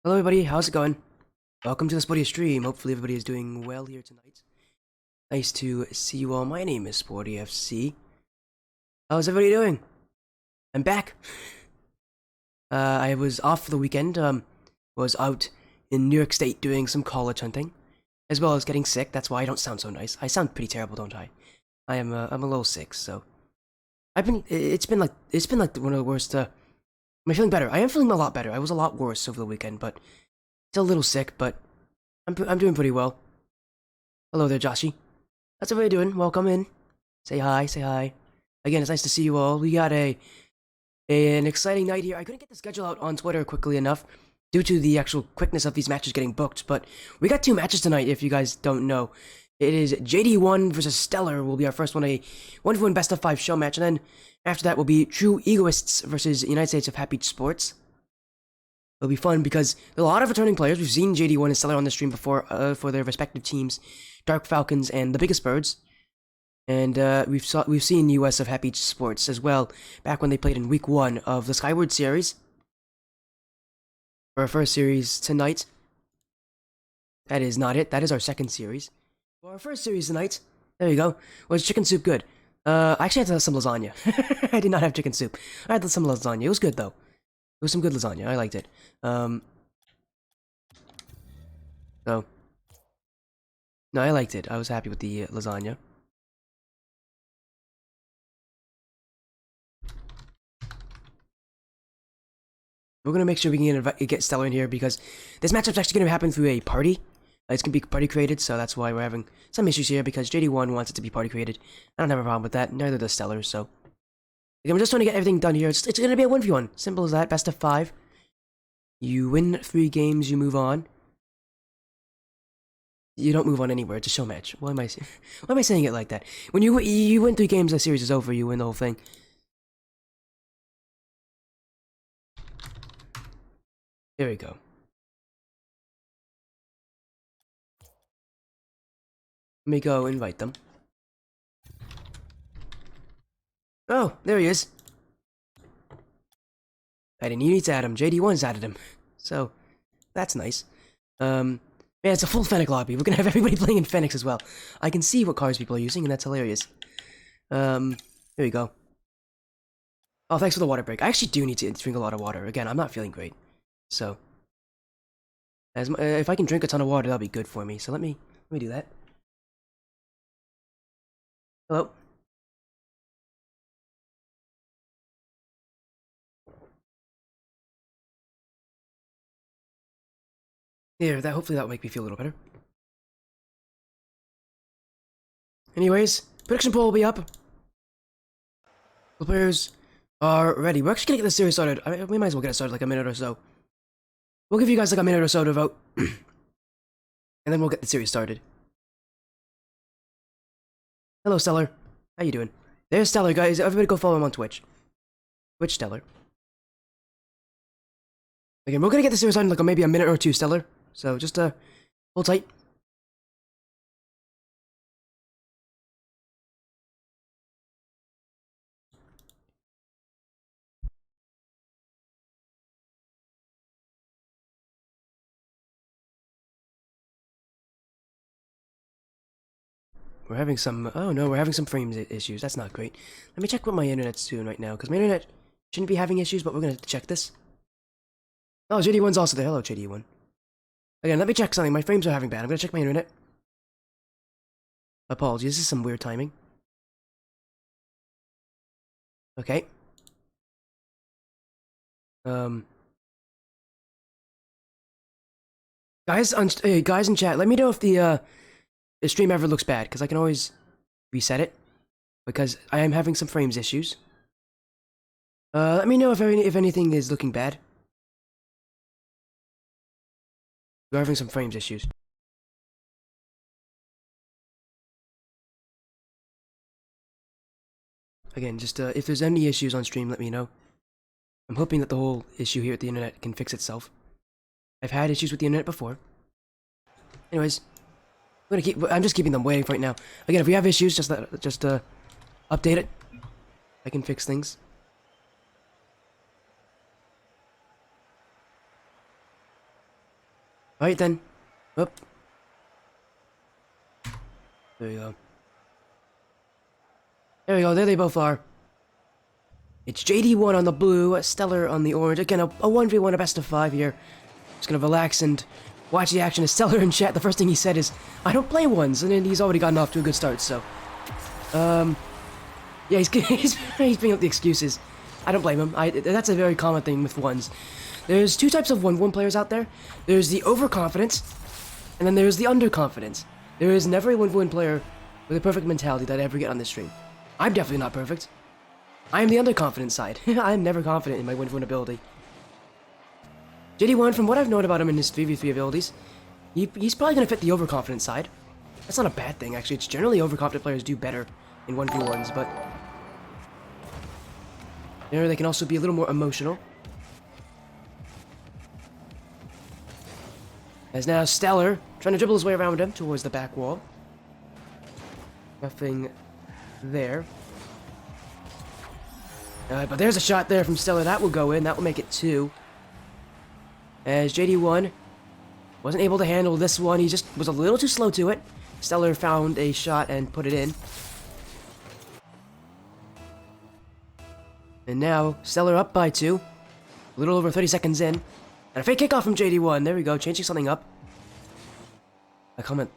Hello everybody, how's it going? Welcome to the Sporty stream. Hopefully everybody is doing well here tonight. Nice to see you all. My name is Sporty FC. How's everybody doing? I'm back. I was off for the weekend. Was out in New York State doing some college hunting, as well as getting sick. That's why I don't sound so nice. I sound pretty terrible, don't I? I'm a little sick, so it's been like one of the worst. Am I feeling better? I am feeling a lot better. I was a lot worse over the weekend, but still a little sick. But I'm doing pretty well. Hello there, Joshy. How's everybody doing? Welcome in. Say hi, say hi. Again, it's nice to see you all. We got an exciting night here. I couldn't get the schedule out on Twitter quickly enough due to the actual quickness of these matches getting booked, but we got two matches tonight, if you guys don't know. It is JD1 versus Stellar will be our first one, a 1v1 best of 5 show match, and then after that will be True Egoists versus United States of Happydgesports. It'll be fun because there are a lot of returning players. We've seen JD1 and Stellar on the stream before for their respective teams, Dark Falcons and the Biggest Birds. And we've seen US of Happydgesports as well, back when they played in week 1 of the Skyward series. For our first series tonight. That is not it, that is our second series. For our first series tonight, there you go, was chicken soup good? I actually had to have some lasagna. I did not have chicken soup. I had some lasagna, it was good though. It was some good lasagna, I liked it. So, no, I liked it. I was happy with the lasagna. We're gonna make sure we can get Stellar in here because this matchup's actually gonna happen through a party. It's gonna be party created, so that's why we're having some issues here because JD1 wants it to be party created. I don't have a problem with that, neither does Stellar, so. Again, we're just trying to get everything done here. It's gonna be a 1v1. Simple as that, best of 5. You win 3 games, you move on. You don't move on anywhere, it's a show match. Why am I saying it like that? When you win 3 games, the series is over, you win the whole thing. There we go. Let me go invite them. Oh, there he is. I didn't need to add him. JD1's added him. So, that's nice. Man, it's a full Fennec lobby. We're gonna have everybody playing in Fenix as well. I can see what cars people are using, and that's hilarious. There we go. Oh, thanks for the water break. I actually do need to drink a lot of water. Again, I'm not feeling great. So, if I can drink a ton of water, that'll be good for me. So let me do that. Hello. There, hopefully that'll make me feel a little better. Anyways, prediction poll will be up. The players are ready. We're actually gonna get the series started. We might as well get it started like a minute or so. We'll give you guys like a minute or so to vote. And then we'll get the series started. Hello, Stellar. How you doing? There's Stellar, guys. Everybody go follow him on Twitch. Twitch Stellar. Again, we're gonna get the series started in like maybe a minute or two, Stellar. So just hold tight. We're having some, oh no, we're having some frames issues. That's not great. Let me check what my internet's doing right now, because my internet shouldn't be having issues, but we're gonna check this. Oh, JD1's also there. Hello, JD1. Again, let me check something. My frames are having bad. I'm gonna check my internet. Apologies, this is some weird timing. Okay. Guys in chat, let me know if the stream ever looks bad, because I can always reset it, because I am having some frames issues. Let me know if anything is looking bad. We're having some frames issues. Again, just if there's any issues on stream, let me know. I'm hoping that the whole issue here at the internet can fix itself. I've had issues with the internet before. Anyways, I'm just keeping them waiting for right now. Again, if we have issues, just update it. I can fix things. Alright then. Up. There you go. There we go, there they both are. It's JD1 on the blue, Stellar on the orange. Again, a 1v1, a best of 5 here. Just gonna relax and watch the action. As Stellar in chat, the first thing he said is, I don't play ones, and then he's already gotten off to a good start, so... Yeah, he's bringing up the excuses. I don't blame him. That's a very common thing with ones. There's two types of 1v1 players out there. There's the overconfident, and then there's the underconfident. There is never a 1v1 player with a perfect mentality that I ever get on this stream. I'm definitely not perfect. I am the underconfident side. I'm never confident in my 1v1 ability. JD1, from what I've known about him in his 3v3 abilities, he's probably going to fit the overconfident side. That's not a bad thing, actually. It's generally overconfident players do better in 1v1s, but... they can also be a little more emotional. As now Stellar, trying to dribble his way around him towards the back wall. Nothing there. But there's a shot there from Stellar. That will go in. That will make it 2. As JD1 wasn't able to handle this one. He just was a little too slow to it. Stellar found a shot and put it in. And now, Stellar up by 2. A little over 30 seconds in. And a fake kickoff from JD1. There we go, changing something up. A common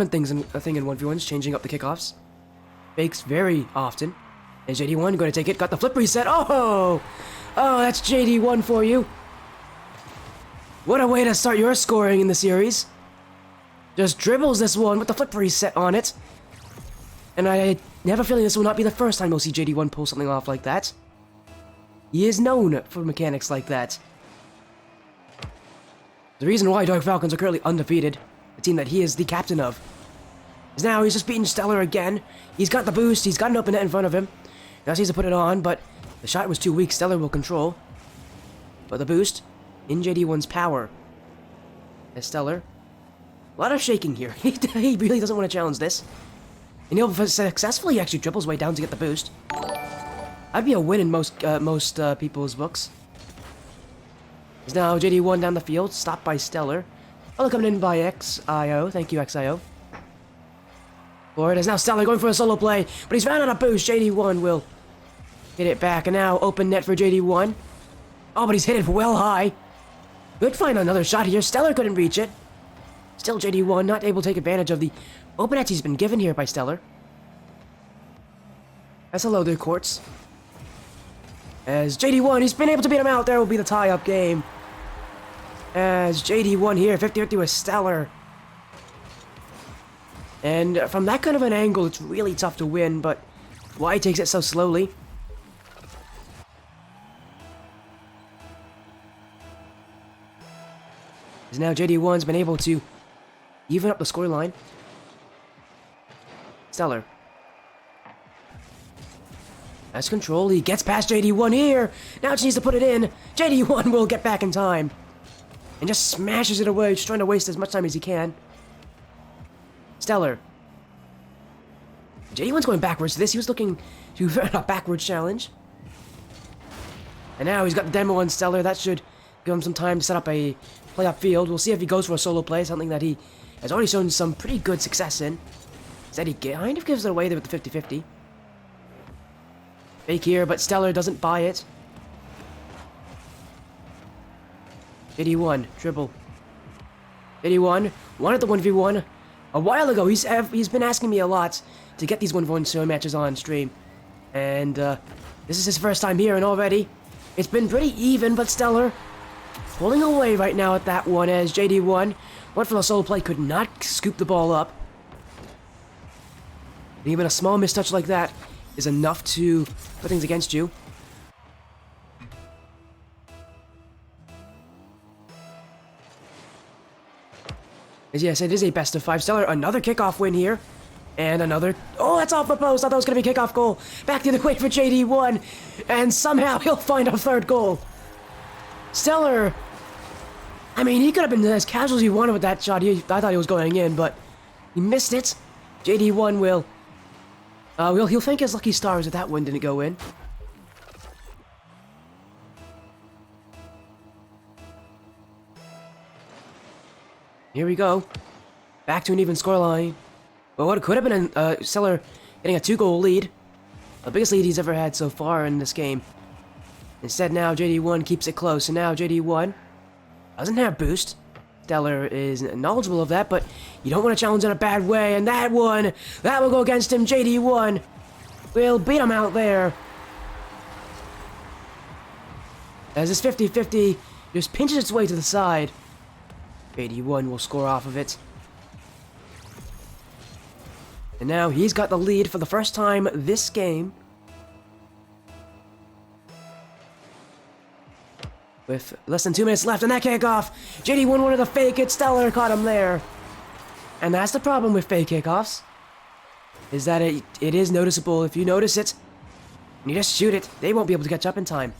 thing in 1v1s, changing up the kickoffs. Fakes very often. And JD1 going to take it, got the flip reset. Oh! Oh, that's JD1 for you. What a way to start your scoring in the series. Just dribbles this one with the flip reset on it. And I have a feeling this will not be the first time we'll see JD1 pull something off like that. He is known for mechanics like that. The reason why Dark Falcons are currently undefeated, the team that he is the captain of, is now he's just beaten Stellar again. He's got the boost, he's got an open net in front of him. Now he needs to put it on, but the shot was too weak. Stellar will control. But the boost in JD1's power. As Stellar, a lot of shaking here. He really doesn't want to challenge this. And he'll successfully actually dribble his way down to get the boost. That'd be a win in most people's books. Is now JD1 down the field, stopped by Stellar. Oh, coming in by XIO. Thank you, XIO. Forward is now Stellar going for a solo play, but he's found on a boost. JD1 will hit it back, and now open net for JD1. Oh, but he's hit it well high. Could find another shot here. Stellar couldn't reach it. Still JD1 not able to take advantage of the open net he's been given here by Stellar. As hello there, Quartz. As JD1, he's been able to beat him out. There will be the tie-up game. As JD1 here, 50-50 with Stellar. And from that kind of an angle, it's really tough to win, but why he takes it so slowly? As now JD1's been able to even up the scoreline. Stellar has control. He gets past JD1 here. Now she needs to put it in. JD1 will get back in time. And just smashes it away, just trying to waste as much time as he can. Stellar. JD1's going backwards to this. He was looking to a backwards challenge. And now he's got the demo on Stellar. That should give him some time to set up a play upfield. We'll see if he goes for a solo play, something that he has already shown some pretty good success in. Instead, he kind of gives it away there with the 50-50. Fake here, but Stellar doesn't buy it. JD1, dribble. JD1 wanted the 1v1 a while ago. He's been asking me a lot to get these 1v1 show matches on stream. And this is his first time here, and already it's been pretty even, but Stellar pulling away right now at that one as JD1 went for the solo play, could not scoop the ball up. And even a small mistouch like that is enough to put things against you. As yes, it is a best of 5. Stellar, another kickoff win here. And another... Oh, that's off the post. I thought that was going to be a kickoff goal. Back the other way for JD1. And somehow he'll find a third goal. Stellar... I mean, he could have been as casual as he wanted with that shot. I thought he was going in, but he missed it. JD1 will... he'll thank his lucky stars that one didn't go in. Here we go. Back to an even scoreline. But what could have been Stellar getting a 2-goal lead. The biggest lead he's ever had so far in this game. Instead, now JD1 keeps it close, and now JD1 doesn't have boost. Stellar is knowledgeable of that, but you don't want to challenge in a bad way, and that will go against him. JD1 will beat him out there. As this 50-50 just pinches its way to the side. JD1 will score off of it. And now he's got the lead for the first time this game. With less than 2 minutes left, and that kickoff! JD1 wanted to fake it, Stellar caught him there. And that's the problem with fake kickoffs. Is that it is noticeable. If you notice it, and you just shoot it, they won't be able to catch up in time.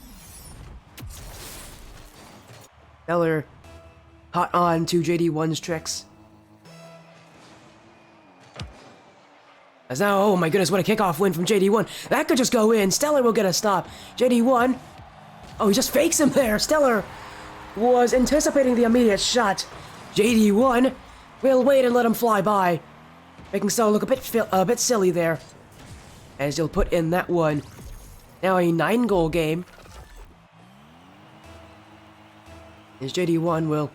Stellar caught on to JD1's tricks. As now, oh my goodness, what a kickoff win from JD1. That could just go in. Stellar will get a stop. JD1. Oh, he just fakes him there. Stellar was anticipating the immediate shot. JD1 will wait and let him fly by, making Stellar look a bit silly there. As he'll put in that one. Now a 9-goal game. As JD1 will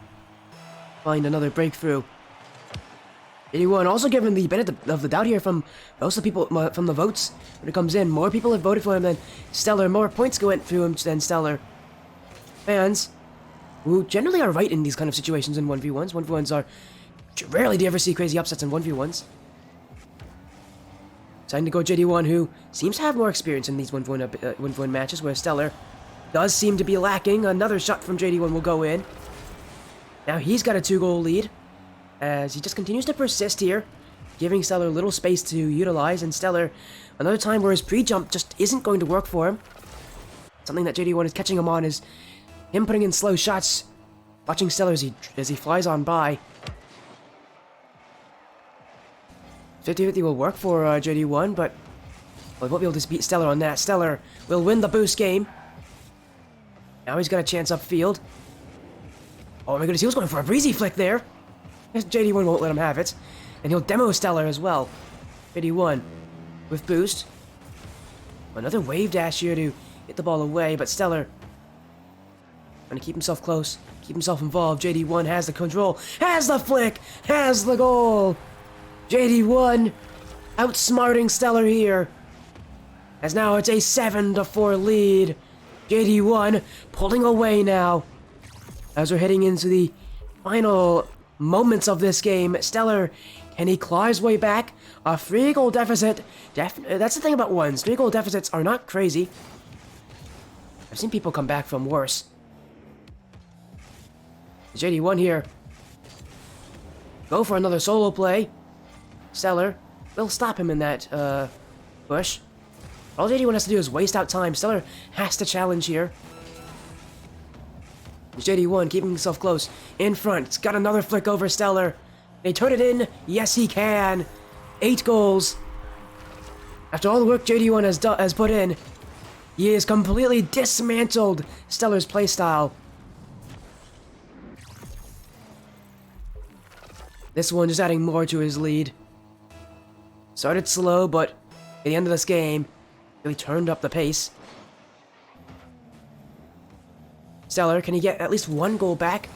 find another breakthrough. JD1 also given the benefit of the doubt here from most of the people, from the votes when it comes in. More people have voted for him than Stellar. More points went through him than Stellar. Fans, who generally are right in these kind of situations in 1v1s. 1v1s are... Rarely do you ever see crazy upsets in 1v1s. Time to go JD1, who seems to have more experience in these 1v1 matches, where Stellar does seem to be lacking. Another shot from JD1 will go in. Now he's got a 2-goal lead, as he just continues to persist here, giving Stellar little space to utilize, and Stellar, another time where his pre-jump just isn't going to work for him. Something that JD1 is catching him on is him putting in slow shots, watching Stellar as he flies on by. 50-50 will work for JD1, but we won't be able to beat Stellar on that. Stellar will win the boost game. Now he's got a chance upfield. Oh my goodness, he was going for a breezy flick there. JD1 won't let him have it. And he'll demo Stellar as well. JD1 with boost. Another wave dash here to hit the ball away, but Stellar trying to keep himself close, keep himself involved. JD1 has the control, has the flick, has the goal. JD1 outsmarting Stellar here. As now it's a 7-4 lead. JD1 pulling away now. As we're heading into the final moments of this game, Stellar, can he claw his way back? A 3-goal deficit. That's the thing about ones. 3-goal deficits are not crazy. I've seen people come back from worse. JD1 here. Go for another solo play. Stellar will stop him in that push. All JD1 has to do is waste out time. Stellar has to challenge here. JD1 keeping himself close. In front. It's got another flick over Stellar. They turn it in. Yes, he can. 8 goals. After all the work JD1 has put in, he has completely dismantled Stellar's playstyle. This one just adding more to his lead. Started slow, but at the end of this game, really turned up the pace. Stellar, can he get at least 1 goal back?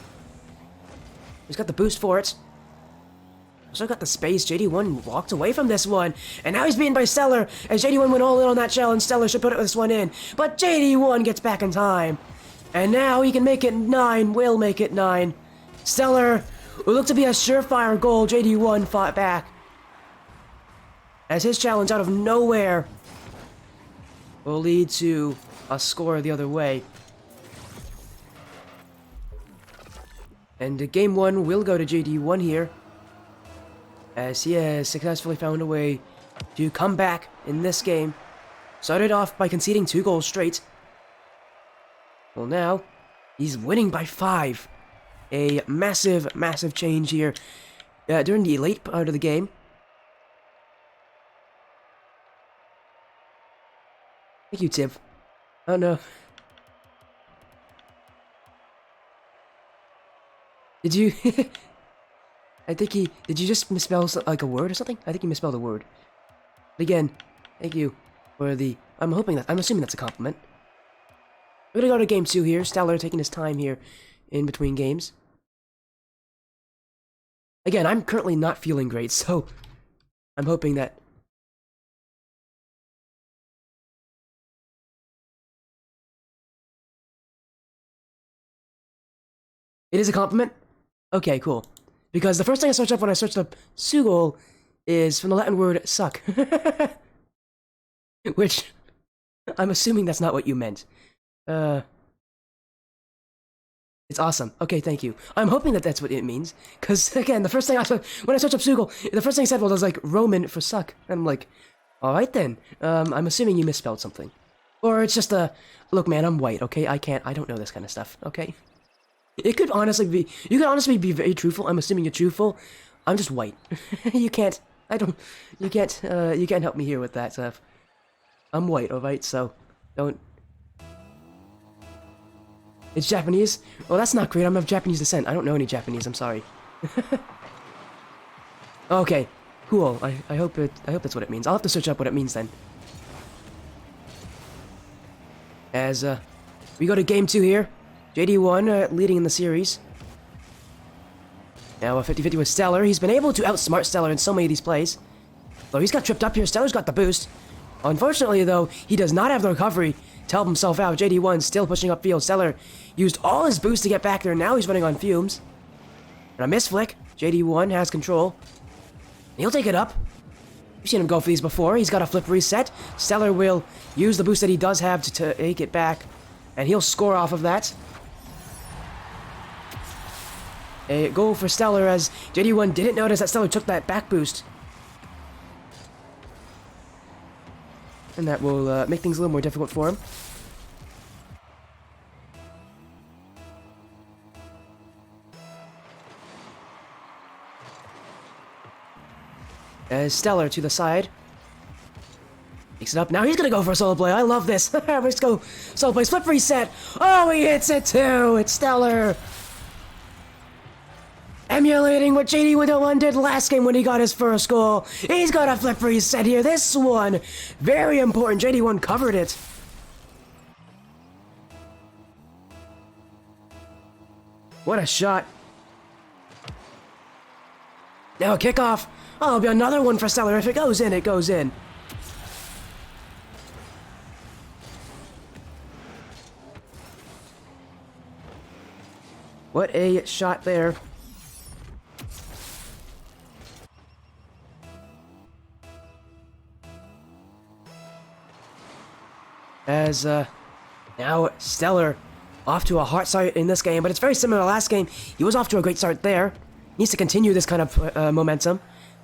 He's got the boost for it. Also got the space. JD1 walked away from this one. And now he's beaten by Stellar. As JD1 went all in on that challenge, Stellar should put this one in. But JD1 gets back in time. And now he can make it 9. Will make it 9. Stellar, who looked to be a surefire goal, JD1 fought back. As his challenge out of nowhere will lead to a score the other way. And game 1 will go to JD1 here, as he has successfully found a way to come back in this game. Started off by conceding 2 goals straight. Well, now he's winning by 5. A massive, massive change here during the late part of the game. Thank you, Tiff. Oh no. Did you... I think he... Did you just misspell like a word or something? I think he misspelled a word. But again, thank you for the... I'm assuming that's a compliment. We're gonna go to game 2 here. Stellar taking his time here in between games. Again, I'm currently not feeling great, so I'm hoping that... It is a compliment? Okay, cool. Because the first thing I searched up when I searched up Sugol is from the Latin word suck. Which, I'm assuming that's not what you meant. It's awesome. Okay, thank you. I'm hoping that that's what it means. Because, again, the first thing when I searched up Sugol, the first thing I said was like Roman for suck. And I'm like, alright then. I'm assuming you misspelled something. Or it's just look man, I'm white, okay? I don't know this kind of stuff, okay? It could honestly be, you could honestly be very truthful. I'm assuming you're truthful. I'm just white. You can't help me here with that stuff. I'm white, alright, so don't. It's Japanese? Well, that's not great. I'm of Japanese descent. I don't know any Japanese, I'm sorry. Okay, cool. I hope that's what it means. I'll have to search up what it means then. As we go to game 2 here. JD1 leading in the series. Now a 50-50 with Stellar. He's been able to outsmart Stellar in so many of these plays. Though he's got tripped up here. Stellar's got the boost. Unfortunately, though, he does not have the recovery to help himself out. JD1 still pushing upfield. Stellar used all his boost to get back there. Now he's running on fumes. And a misflick. JD1 has control. He'll take it up. You've seen him go for these before. He's got a flip reset. Stellar will use the boost that he does have to take it back. And he'll score off of that. A goal for Stellar as JD1 didn't notice that Stellar took that back boost. And that will make things a little more difficult for him. As Stellar to the side. Picks it up. Now he's gonna go for a solo play. I love this. Let's go. Solo plays. Flip reset. Oh, he hits it too. It's Stellar. Emulating what JD1 did last game when he got his first goal. He's got a flip reset here. This one, very important. JD1 covered it. What a shot. Now a kickoff. Oh, it'll be another one for Stellar. If it goes in, it goes in. What a shot there. As, now Stellar off to a hot start in this game, but it's very similar to last game. He was off to a great start there. Needs to continue this kind of momentum,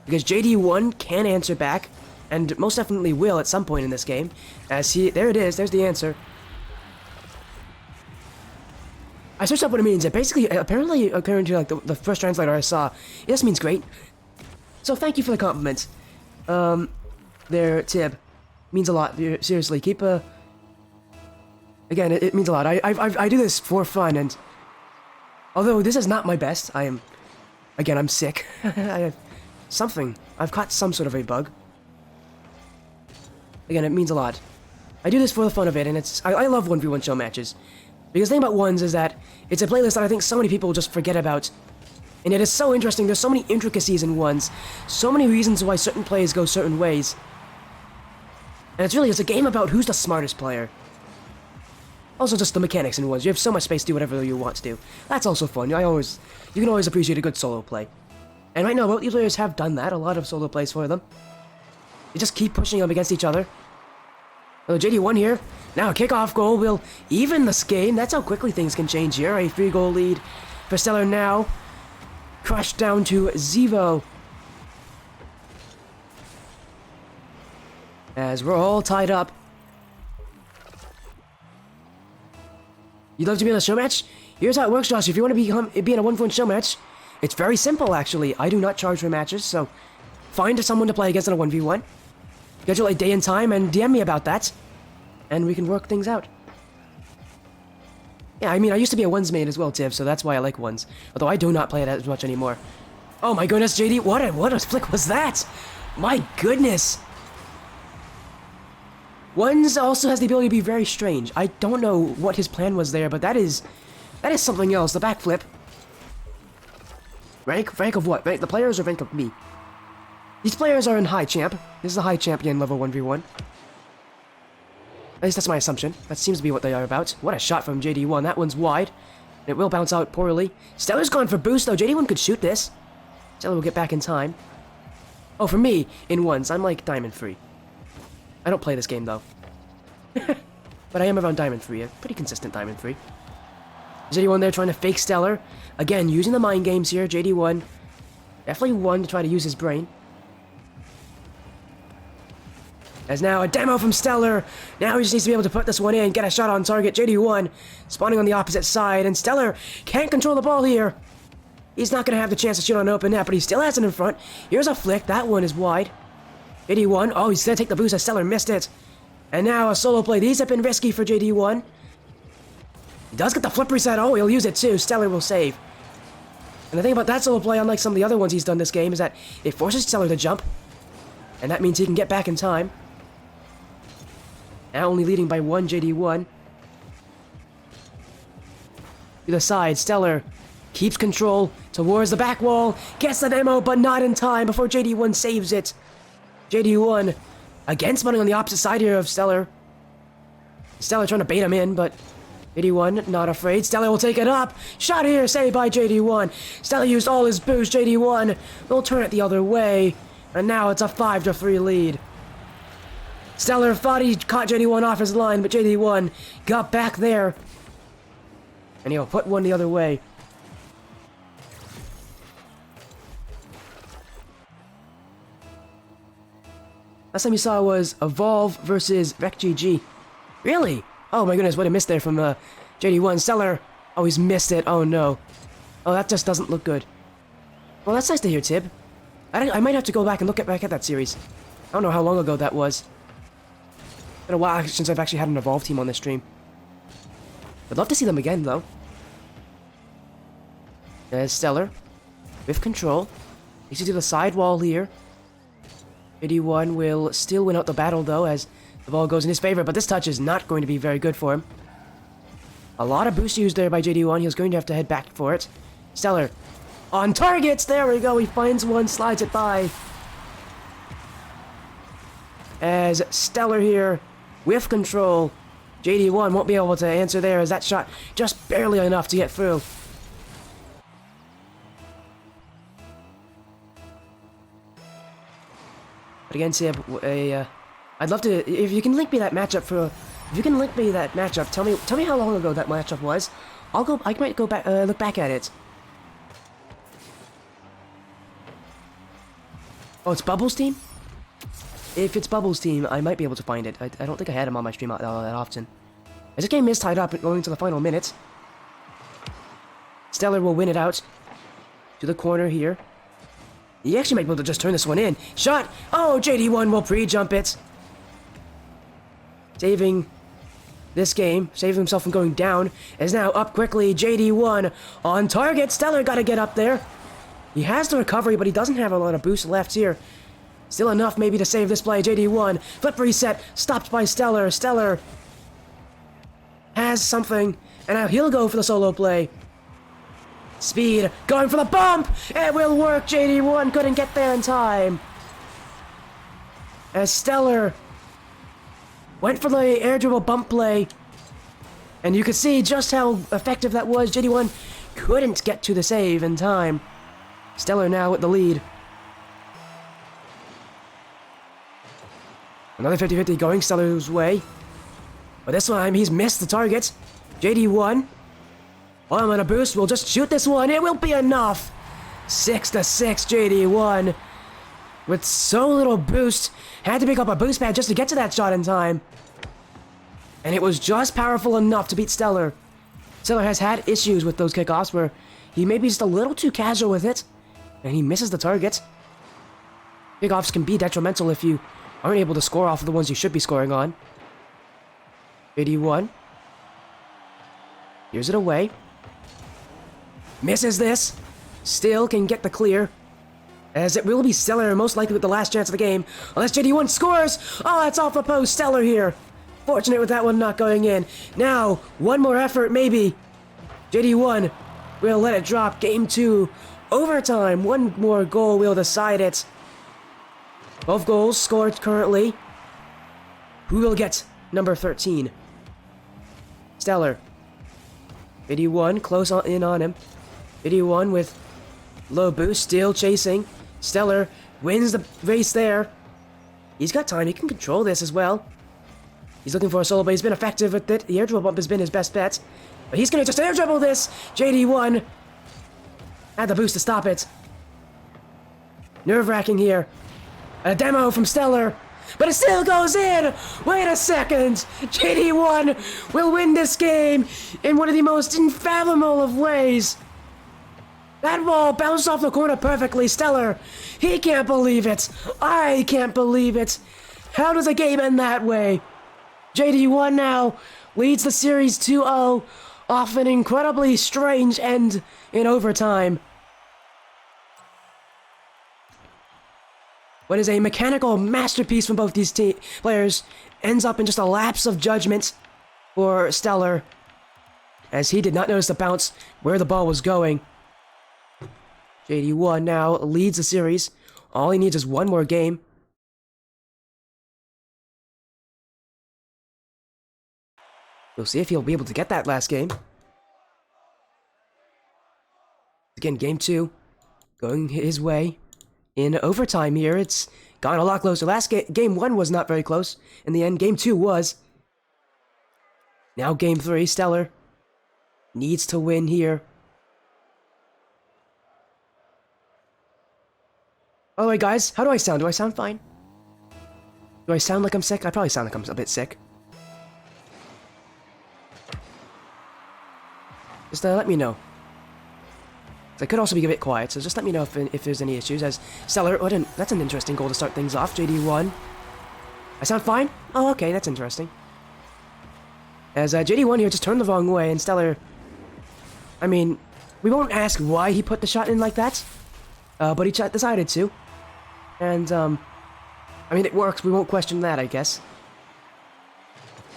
because JD1 can answer back, and most definitely will at some point in this game. As there it is, there's the answer. I searched up what it means. It basically, apparently, according to like the first translator I saw, it just means great. So thank you for the compliment. There, Tib, means a lot. Seriously, keep Again, it means a lot. I do this for fun, and although this is not my best, I'm sick. I have something. I've caught some sort of a bug. Again, it means a lot. I do this for the fun of it, and I love 1v1 show matches. Because the thing about ones is that it's a playlist that I think so many people just forget about. And it is so interesting. There's so many intricacies in ones. So many reasons why certain plays go certain ways. And it's a game about who's the smartest player. Also just the mechanics in ones. You have so much space to do whatever you want to do. That's also fun. You can always appreciate a good solo play. And right now, both these players have done that. A lot of solo plays for them. They just keep pushing them against each other. Oh, JD1 here. Now a kickoff goal will even this game. That's how quickly things can change here. A 3-goal lead for Stellar now. Crushed down to Zevo. As we're all tied up. You'd love to be in a show match? Here's how it works, Josh. If you want to be in a 1v1 show match, it's very simple, actually. I do not charge for matches, so find someone to play against in a 1v1. Schedule a day and time and DM me about that, and we can work things out. Yeah, I mean, I used to be a ones main as well, Tiv, so that's why I like ones. Although I do not play it as much anymore. Oh my goodness, JD, what a flick was that? My goodness. Ones also has the ability to be very strange. I don't know what his plan was there, but that is something else. The backflip. Rank of what? Rank the players or rank of me? These players are in high champ. This is a high champion level 1v1. At least that's my assumption. That seems to be what they are about. What a shot from JD1. That one's wide. It will bounce out poorly. Stellar's gone for boost though. JD1 could shoot this. Stellar will get back in time. Oh, for me, in ones, I'm like diamond free. I don't play this game though. But I am around diamond free. A pretty consistent diamond free. Is JD1 there trying to fake Stellar? Again, using the mind games here. JD1 definitely one to try to use his brain. As now a demo from Stellar. Now he just needs to be able to put this one in, get a shot on target. JD1 spawning on the opposite side, and Stellar can't control the ball here. He's not going to have the chance to shoot on an open net, but he still has it in front. Here's a flick. That one is wide. JD1. Oh, he's going to take the boost as Stellar missed it. And now a solo play. These have been risky for JD1. He does get the flip reset. Oh, he'll use it too. Stellar will save. And the thing about that solo play, unlike some of the other ones he's done this game, is that it forces Stellar to jump. And that means he can get back in time. Now only leading by one, JD1. To the side, Stellar keeps control towards the back wall. Gets the demo, but not in time before JD1 saves it. JD1 again spawning on the opposite side here of Stellar. Stellar trying to bait him in, but JD1 not afraid. Stellar will take it up. Shot here, saved by JD1. Stellar used all his boost. JD1 will turn it the other way. And now it's a 5-3 lead. Stellar thought he caught JD1 off his line, but JD1 got back there. And he'll put one the other way. Last time you saw was Evolve versus RecGG. Really? Oh my goodness, what a miss there from JD1. Stellar. Oh, he's missed it. Oh no. Oh, that just doesn't look good. Well, that's nice to hear, Tib. I might have to go back and look back at that series. I don't know how long ago that was. It's been a while since I've actually had an Evolve team on this stream. I'd love to see them again, though. There's Stellar. With control. Needs to do the side wall here. JD1 will still win out the battle, though, as the ball goes in his favor, but this touch is not going to be very good for him. A lot of boost used there by JD1. He was going to have to head back for it. Stellar. On targets! There we go. He finds one, slides it by. As Stellar here, with control. JD1 won't be able to answer there as that shot just barely enough to get through. But again, Sib, I'd love to, if you can link me that matchup tell me how long ago that matchup was. I might go back, look back at it. Oh, it's Bubbles' team? If it's Bubbles' team, I might be able to find it. I don't think I had him on my stream that often. As this game is tied up and going to the final minute. Stellar will win it out. To the corner here. He actually might be able to just turn this one in. Shot! Oh, JD1 will pre-jump it. Saving this game. Saving himself from going down. Is now up quickly. JD1 on target. Stellar got to get up there. He has the recovery, but he doesn't have a lot of boost left here. Still enough maybe to save this play. JD1. Flip reset. Stopped by Stellar. Stellar has something. And now he'll go for the solo play. Speed. Going for the bump. It will work. JD1 couldn't get there in time. As Stellar went for the air dribble bump play. And you could see just how effective that was. JD1 couldn't get to the save in time. Stellar now with the lead. Another 50-50 going Stellar's way. But this time he's missed the target. JD1. Oh, I'm on a boost. We'll just shoot this one. It will be enough. 6-6 JD1. With so little boost. Had to pick up a boost pad just to get to that shot in time. And it was just powerful enough to beat Stellar. Stellar has had issues with those kickoffs where he may be just a little too casual with it. And he misses the target. Kickoffs can be detrimental if you aren't able to score off of the ones you should be scoring on. JD1. Here's it away. Misses this. Still can get the clear. As it will be Stellar, most likely with the last chance of the game. Unless JD1 scores! Oh, it's off the post. Stellar here. Fortunate with that one not going in. Now, one more effort, maybe. JD1 will let it drop. Game 2. Overtime. One more goal will decide it. Both goals scored currently. Who will get number 13? Stellar. JD1 close in on him. JD1 with low boost, still chasing. Stellar wins the race there. He's got time. He can control this as well. He's looking for a solo, but he's been effective with it. The air dribble bump has been his best bet. But he's going to just air dribble this. JD1 had the boost to stop it. Nerve-wracking here. A demo from Stellar. But it still goes in! Wait a second! JD1 will win this game in one of the most unfathomable of ways. That ball bounced off the corner perfectly. Stellar, he can't believe it. I can't believe it. How does a game end that way? JD1 now leads the series 2-0 off an incredibly strange end in overtime. What is a mechanical masterpiece from both these players ends up in just a lapse of judgment for Stellar, as he did not notice the bounce where the ball was going. JD1 now leads the series. All he needs is one more game. We'll see if he'll be able to get that last game. Again, game 2 going his way. In overtime here, it's gotten a lot closer. Last game 1 was not very close. In the end, game 2 was. Now game 3, Stellar needs to win here. By the way, guys, how do I sound? Do I sound fine? Do I sound like I'm sick? I probably sound like I'm a bit sick. Just let me know. I could also be a bit quiet, so just let me know if there's any issues. As Stellar, that's an interesting goal to start things off. JD1. I sound fine? Oh, okay, that's interesting. As JD1 here just turned the wrong way, and Stellar... I mean, we won't ask why he put the shot in like that, but he decided to. And, I mean, it works. We won't question that, I guess.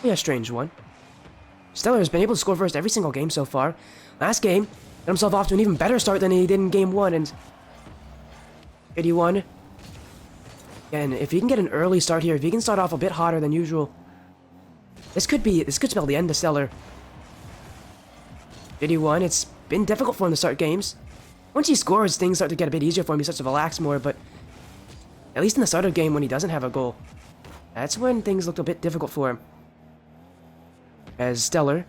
Yeah, strange one. Stellar has been able to score first every single game so far. Last game, got himself off to an even better start than he did in game 1, and... JD1. Again, if he can get an early start here, if he can start off a bit hotter than usual, this could spell the end of Stellar. JD1, it's been difficult for him to start games. Once he scores, things start to get a bit easier for him. He starts to relax more, but at least in the start of the game when he doesn't have a goal, that's when things looked a bit difficult for him. As Stellar,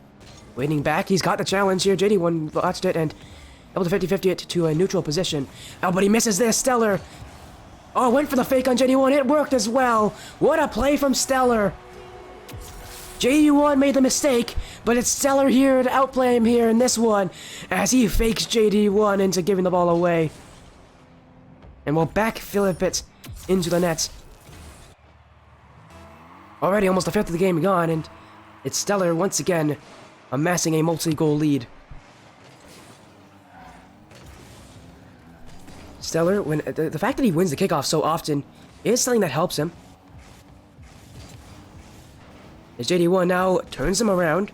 waiting back, he's got the challenge here. JD1 watched it and able to 50-50 it to a neutral position. Oh, but he misses this. Stellar. Oh, went for the fake on JD1. It worked as well. What a play from Stellar. JD1 made the mistake, but it's Stellar here to outplay him here in this one, as he fakes JD1 into giving the ball away. And will back Philip it into the net. Already almost a fifth of the game gone, and it's Stellar once again amassing a multi-goal lead. Stellar, when the fact that he wins the kickoff so often is something that helps him. As JD1 now turns him around.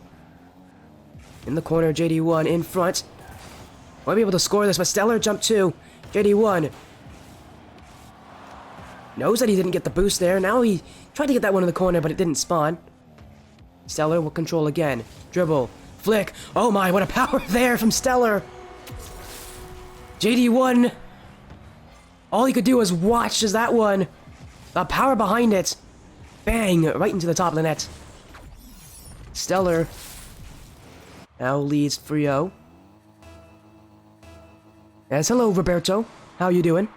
In the corner, JD1 in front. Might be able to score this, but Stellar jump too. JD1 knows that he didn't get the boost there. Now he tried to get that one in the corner, but it didn't spawn. Stellar will control again. Dribble. Flick. Oh my, what a power there from Stellar. JD1. All he could do was watch as that one. The power behind it. Bang. Right into the top of the net. Stellar now leads 3-0. Yes, hello, Roberto. How you doing?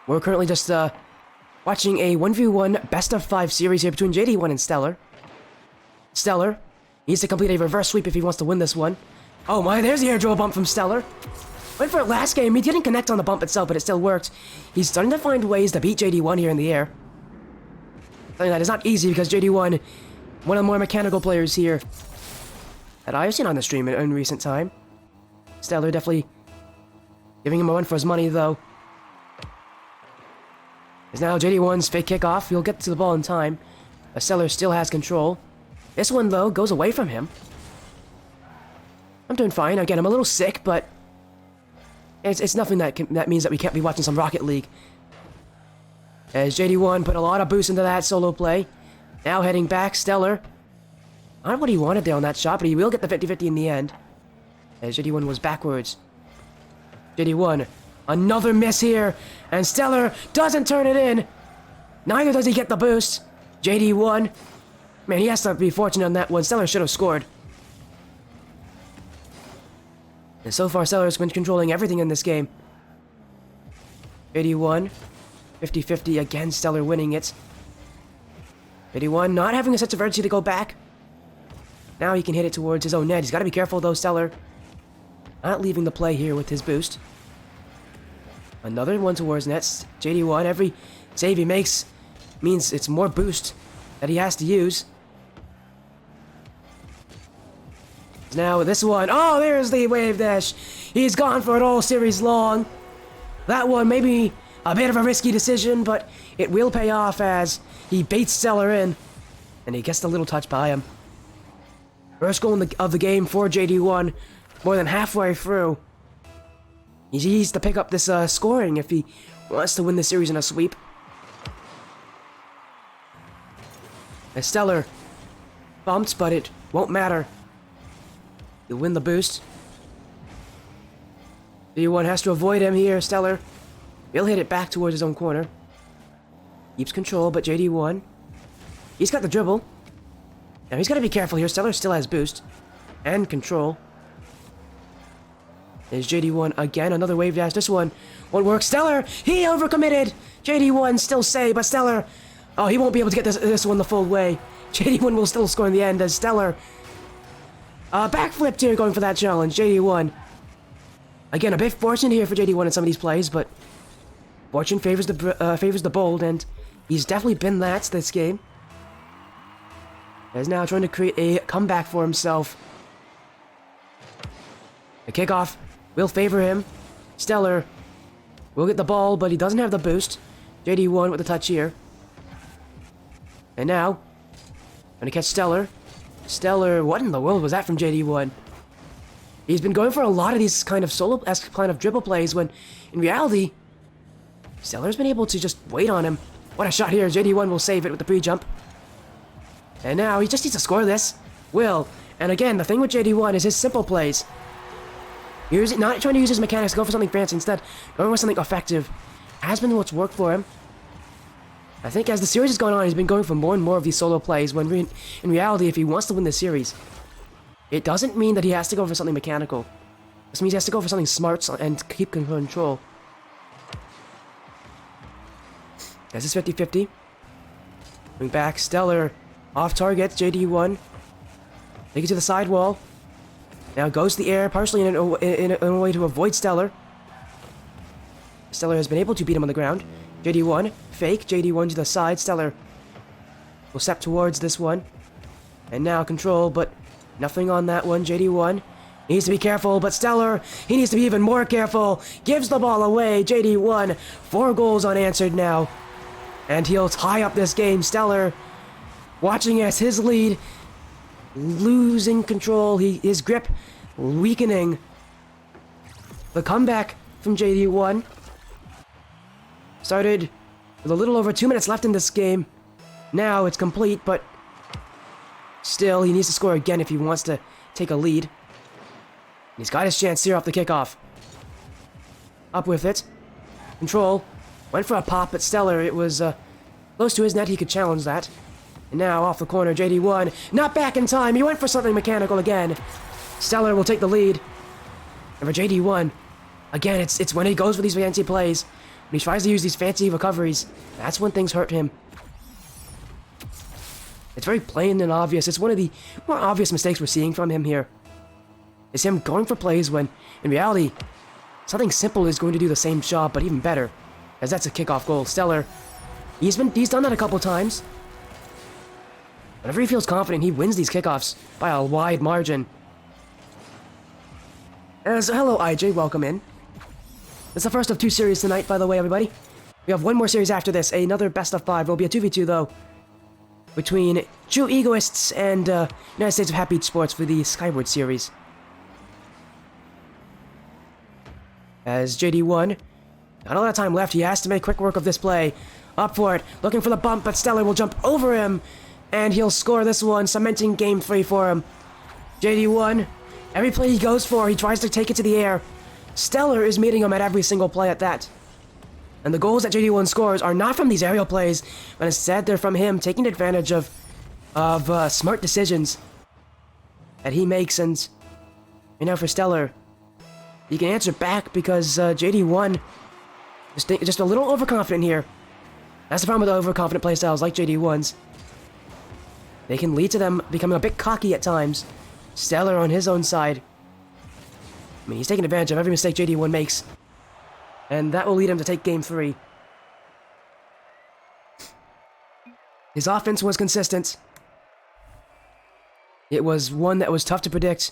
We're currently just watching a 1v1 best-of-5 series here between JD1 and Stellar. Stellar needs to complete a reverse sweep if he wants to win this one. Oh my, there's the air dribble bump from Stellar. Went for it last game. He didn't connect on the bump itself, but it still worked. He's starting to find ways to beat JD1 here in the air. Something that is not easy because JD1, one of the more mechanical players here that I've seen on the stream in recent time. Stellar definitely giving him a run for his money, though. As now JD1's fake kickoff. He'll get to the ball in time. Stellar still has control. This one, though, goes away from him. I'm doing fine. Again, I'm a little sick, but it's nothing that means that we can't be watching some Rocket League. As JD1 put a lot of boost into that solo play. Now heading back, Stellar. Not what he wanted there on that shot, but he will get the 50-50 in the end. As JD1 was backwards. JD1, another miss here, and Stellar doesn't turn it in. Neither does he get the boost. JD1, man, he has to be fortunate on that one. Stellar should have scored. And so far, Stellar's been controlling everything in this game. JD1, 50-50 again, Stellar winning it. JD1 not having a sense of urgency to go back. Now he can hit it towards his own net. He's got to be careful, though, Stellar. Not leaving the play here with his boost. Another one towards nets. JD1, every save he makes means it's more boost that he has to use. Now this one. Oh, there's the wave dash. He's gone for it all series long. That one may be a bit of a risky decision, but it will pay off as he baits Stellar in. And he gets the little touch by him. First goal of the game for JD1. More than halfway through. He needs to pick up this scoring if he wants to win the series in a sweep. As Stellar bumps, but it won't matter. He'll win the boost. JD1 has to avoid him here, Stellar. He'll hit it back towards his own corner. Keeps control, but JD1, he's got the dribble. Now he's got to be careful here. Stellar still has boost and control. There's JD1 again, another wave dash. This one won't work. Stellar, he overcommitted. JD1 still save, but Stellar, oh, he won't be able to get this one the full way. JD1 will still score in the end as Stellar backflipped here going for that challenge. JD1. Again, a bit fortunate here for JD1 in some of these plays, but fortune favors the bold, and he's definitely been that this game. He's now trying to create a comeback for himself. The kickoff will favor him. Stellar will get the ball, but he doesn't have the boost. JD1 with the touch here. And now, going to catch Stellar. Stellar, what in the world was that from JD1? He's been going for a lot of these kind of solo-esque kind of dribble plays when, in reality, Stellar's been able to just wait on him. What a shot here. JD1 will save it with the pre-jump. And now he just needs to score this. Will. And again, the thing with JD1 is his simple plays. Not trying to use his mechanics to go for something fancy, instead going for something effective. Has been what's worked for him. I think as the series has gone on, he's been going for more and more of these solo plays, when in reality, if he wants to win this series, it doesn't mean that he has to go for something mechanical. This means he has to go for something smart and keep control. This is 50-50. Going back, Stellar off target, JD1. Take it to the sidewall. Now goes to the air, partially in a way to avoid Stellar. Stellar has been able to beat him on the ground. JD1, fake, JD1 to the side. Stellar will step towards this one. And now control, but nothing on that one. JD1 needs to be careful, but Stellar, he needs to be even more careful. Gives the ball away. JD1, 4 goals unanswered now. And he'll tie up this game. Stellar watching as his lead losing control, his grip weakening. The comeback from JD1 started with a little over 2 minutes left in this game. Now it's complete, but still he needs to score again if he wants to take a lead. He's got his chance here off the kickoff. Up with it. Control. Went for a pop, but Stellar, it was close to his net. He could challenge that. And now off the corner, JD1. Not back in time. He went for something mechanical again. Stellar will take the lead. And for JD1, again, it's when he goes for these fancy plays, when he tries to use these fancy recoveries, that's when things hurt him. It's very plain and obvious. It's one of the more obvious mistakes we're seeing from him here. It's him going for plays when, in reality, something simple is going to do the same job, but even better. As that's a kickoff goal. Stellar, he's done that a couple times. Whenever he feels confident, he wins these kickoffs by a wide margin. Hello, IJ, welcome in. It's the first of 2 series tonight, by the way, everybody. We have one more series after this, another best of 5. It will be a 2v2 though, between True Egoists and United States of Happydgesports for the Skyward series. As JD1, not a lot of time left, he has to make quick work of this play. Up for it, looking for the bump, but Stellar will jump over him, and he'll score this one, cementing game 3 for him. JD1, every play he goes for, he tries to take it to the air. Stellar is meeting him at every single play at that. And the goals that JD1 scores are not from these aerial plays, but instead they're from him taking advantage of smart decisions that he makes. And you know, for Stellar, he can answer back because JD1 is just a little overconfident here. That's the problem with overconfident playstyles like JD1's. They can lead to them becoming a bit cocky at times. Stellar on his own side, I mean, he's taking advantage of every mistake JD1 makes. And that will lead him to take game 3. His offense was consistent. It was one that was tough to predict.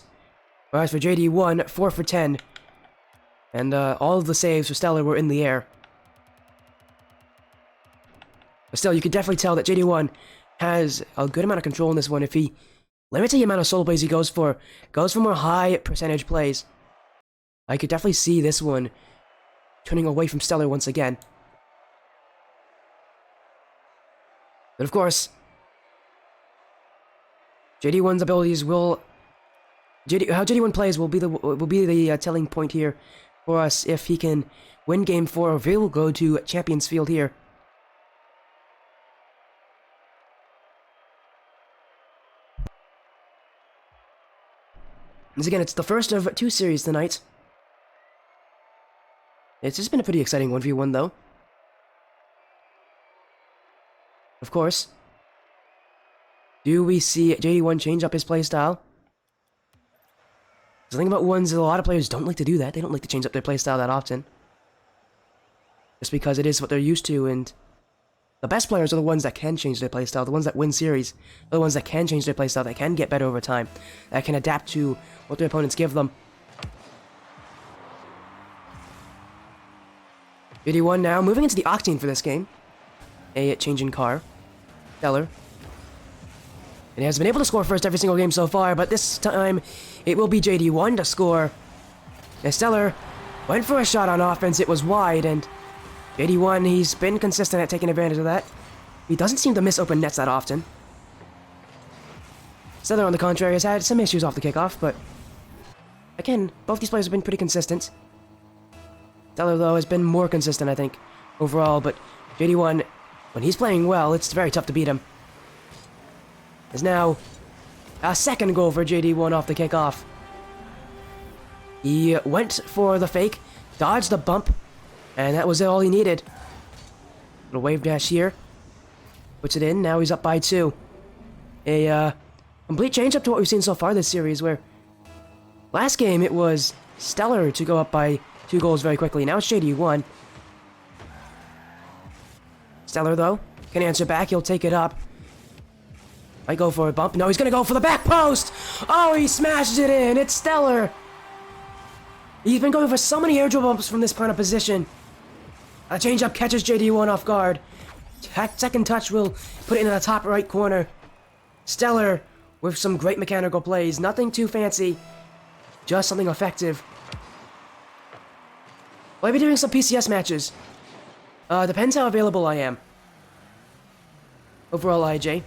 Whereas for JD1, 4 for 10. And all of the saves for Stellar were in the air. But still, you can definitely tell that JD1 has a good amount of control in this one if he limits the amount of solo plays he goes for more high percentage plays. I could definitely see this one turning away from Stellar once again. But of course, JD1's abilities will... how JD1 plays will be the telling point here for us if he can win Game 4 or if he will go to Champions Field here. Once again, it's the first of 2 series tonight. It's just been a pretty exciting 1v1 though. Of course. Do we see JD1 change up his playstyle? The thing about ones is a lot of players don't like to do that. They don't like to change up their playstyle that often. Just because it is what they're used to, and the best players are the ones that can change their playstyle, the ones that win series, are the ones that can change their playstyle, that can get better over time, that can adapt to what their opponents give them. JD1 now moving into the Octane for this game. A change in car. Stellar. And he has been able to score first every single game so far, but this time it will be JD1 to score. And Stellar went for a shot on offense, it was wide, and JD1, he's been consistent at taking advantage of that. He doesn't seem to miss open nets that often. Stellar, on the contrary, has had some issues off the kickoff, but again, both these players have been pretty consistent. Stellar, though, has been more consistent, I think, overall, but JD1, when he's playing well, it's very tough to beat him. There's now a second goal for JD1 off the kickoff. He went for the fake, dodged the bump, and that was all he needed. Little wave dash here. Puts it in, now he's up by 2. A complete change up to what we've seen so far this series, where last game it was Stellar to go up by 2 goals very quickly. Now it's JD1. Stellar, though, can answer back. He'll take it up. Might go for a bump. No, he's going to go for the back post. Oh, he smashed it in. It's Stellar. He's been going for so many air dribble bumps from this kind of position. A change-up catches JD1 off guard. Second touch will put it into the top right corner. Stellar with some great mechanical plays. Nothing too fancy. Just something effective. Will I be doing some PCS matches? Depends how available I am. Overall, IJ.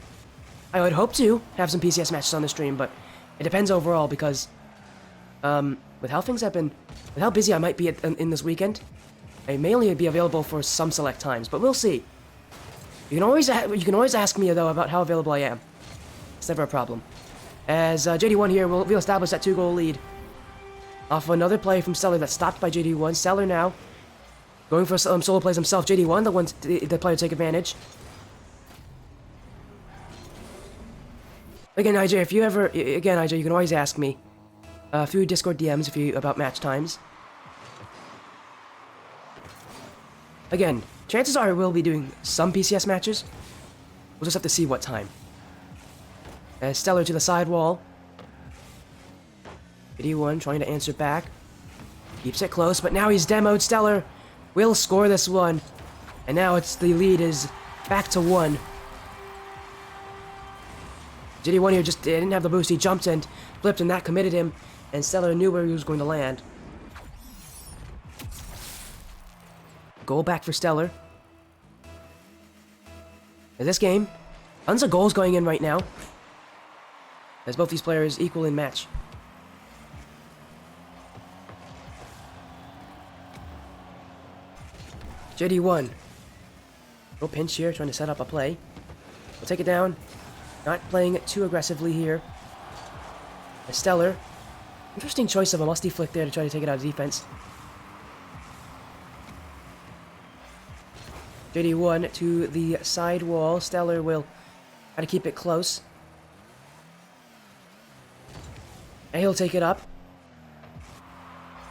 I would hope to have some PCS matches on the stream, but it depends overall because, with how things have been, with how busy I might be in this weekend, I may only be available for some select times, but we'll see. You can always ask me though about how available I am. It's never a problem. As JD1 here will establish that 2-goal lead. Off of another play from Stellar that's stopped by JD1. Stellar now going for some solo plays himself. JD1, the player to take advantage. Again, IJ, you can always ask me through Discord DMs about match times. Again, chances are I will be doing some PCS matches. We'll just have to see what time. Stellar to the side wall. JD1 trying to answer back. Keeps it close, but now he's demoed. Stellar will score this one. And now the lead is back to 1. JD1 here just didn't have the boost. He jumped and flipped, and that committed him. And Stellar knew where he was going to land. Goal back for Stellar. In this game, tons of goals going in right now, as both these players equal in match. JD1. Little pinch here, trying to set up a play. We'll take it down. Not playing it too aggressively here. Stellar. Interesting choice of a musty flick there to try to take it out of defense. JD1 to the side wall. Stellar will try to keep it close. And he'll take it up.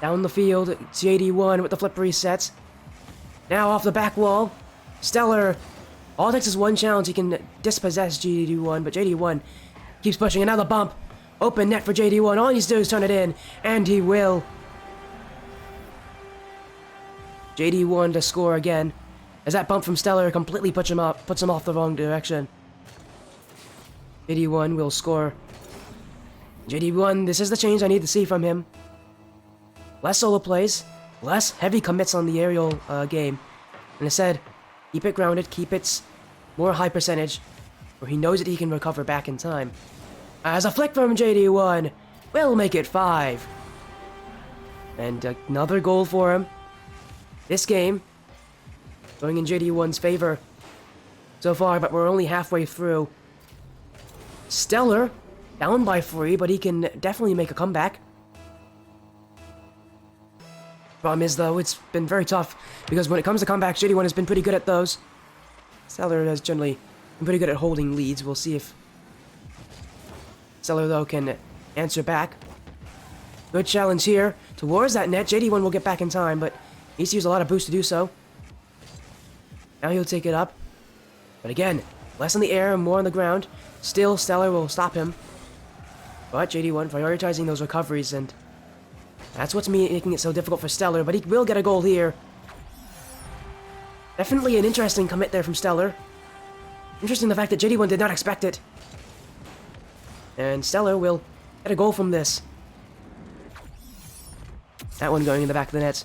Down the field, JD1 with the flip reset. Now off the back wall. Stellar. All it takes is one challenge. He can dispossess JD1, but JD1 keeps pushing. Another bump. Open net for JD1. All he needs to do is turn it in, and he will. JD1 to score again, as that bump from Stellar completely puts him off the wrong direction. JD1 will score. JD1, this is the change I need to see from him. Less solo plays, less heavy commits on the aerial game. And instead, keep it grounded, keep it more high percentage, where he knows that he can recover back in time. As a flick from JD1, will make it 5. And another goal for him. This game, going in JD1's favor so far, but we're only halfway through. Stellar, down by 3, but he can definitely make a comeback. Problem is, though, it's been very tough, because when it comes to comebacks, JD1 has been pretty good at those. Stellar has generally been pretty good at holding leads. We'll see if Stellar, though, can answer back. Good challenge here towards that net. JD1 will get back in time, but he needs to use a lot of boost to do so. Now he'll take it up. But again, less in the air and more on the ground. Still, Stellar will stop him. But JD1 prioritizing those recoveries, and that's what's making it so difficult for Stellar, but he will get a goal here. Definitely an interesting commit there from Stellar. Interesting the fact that JD1 did not expect it. And Stellar will get a goal from this. That one going in the back of the net.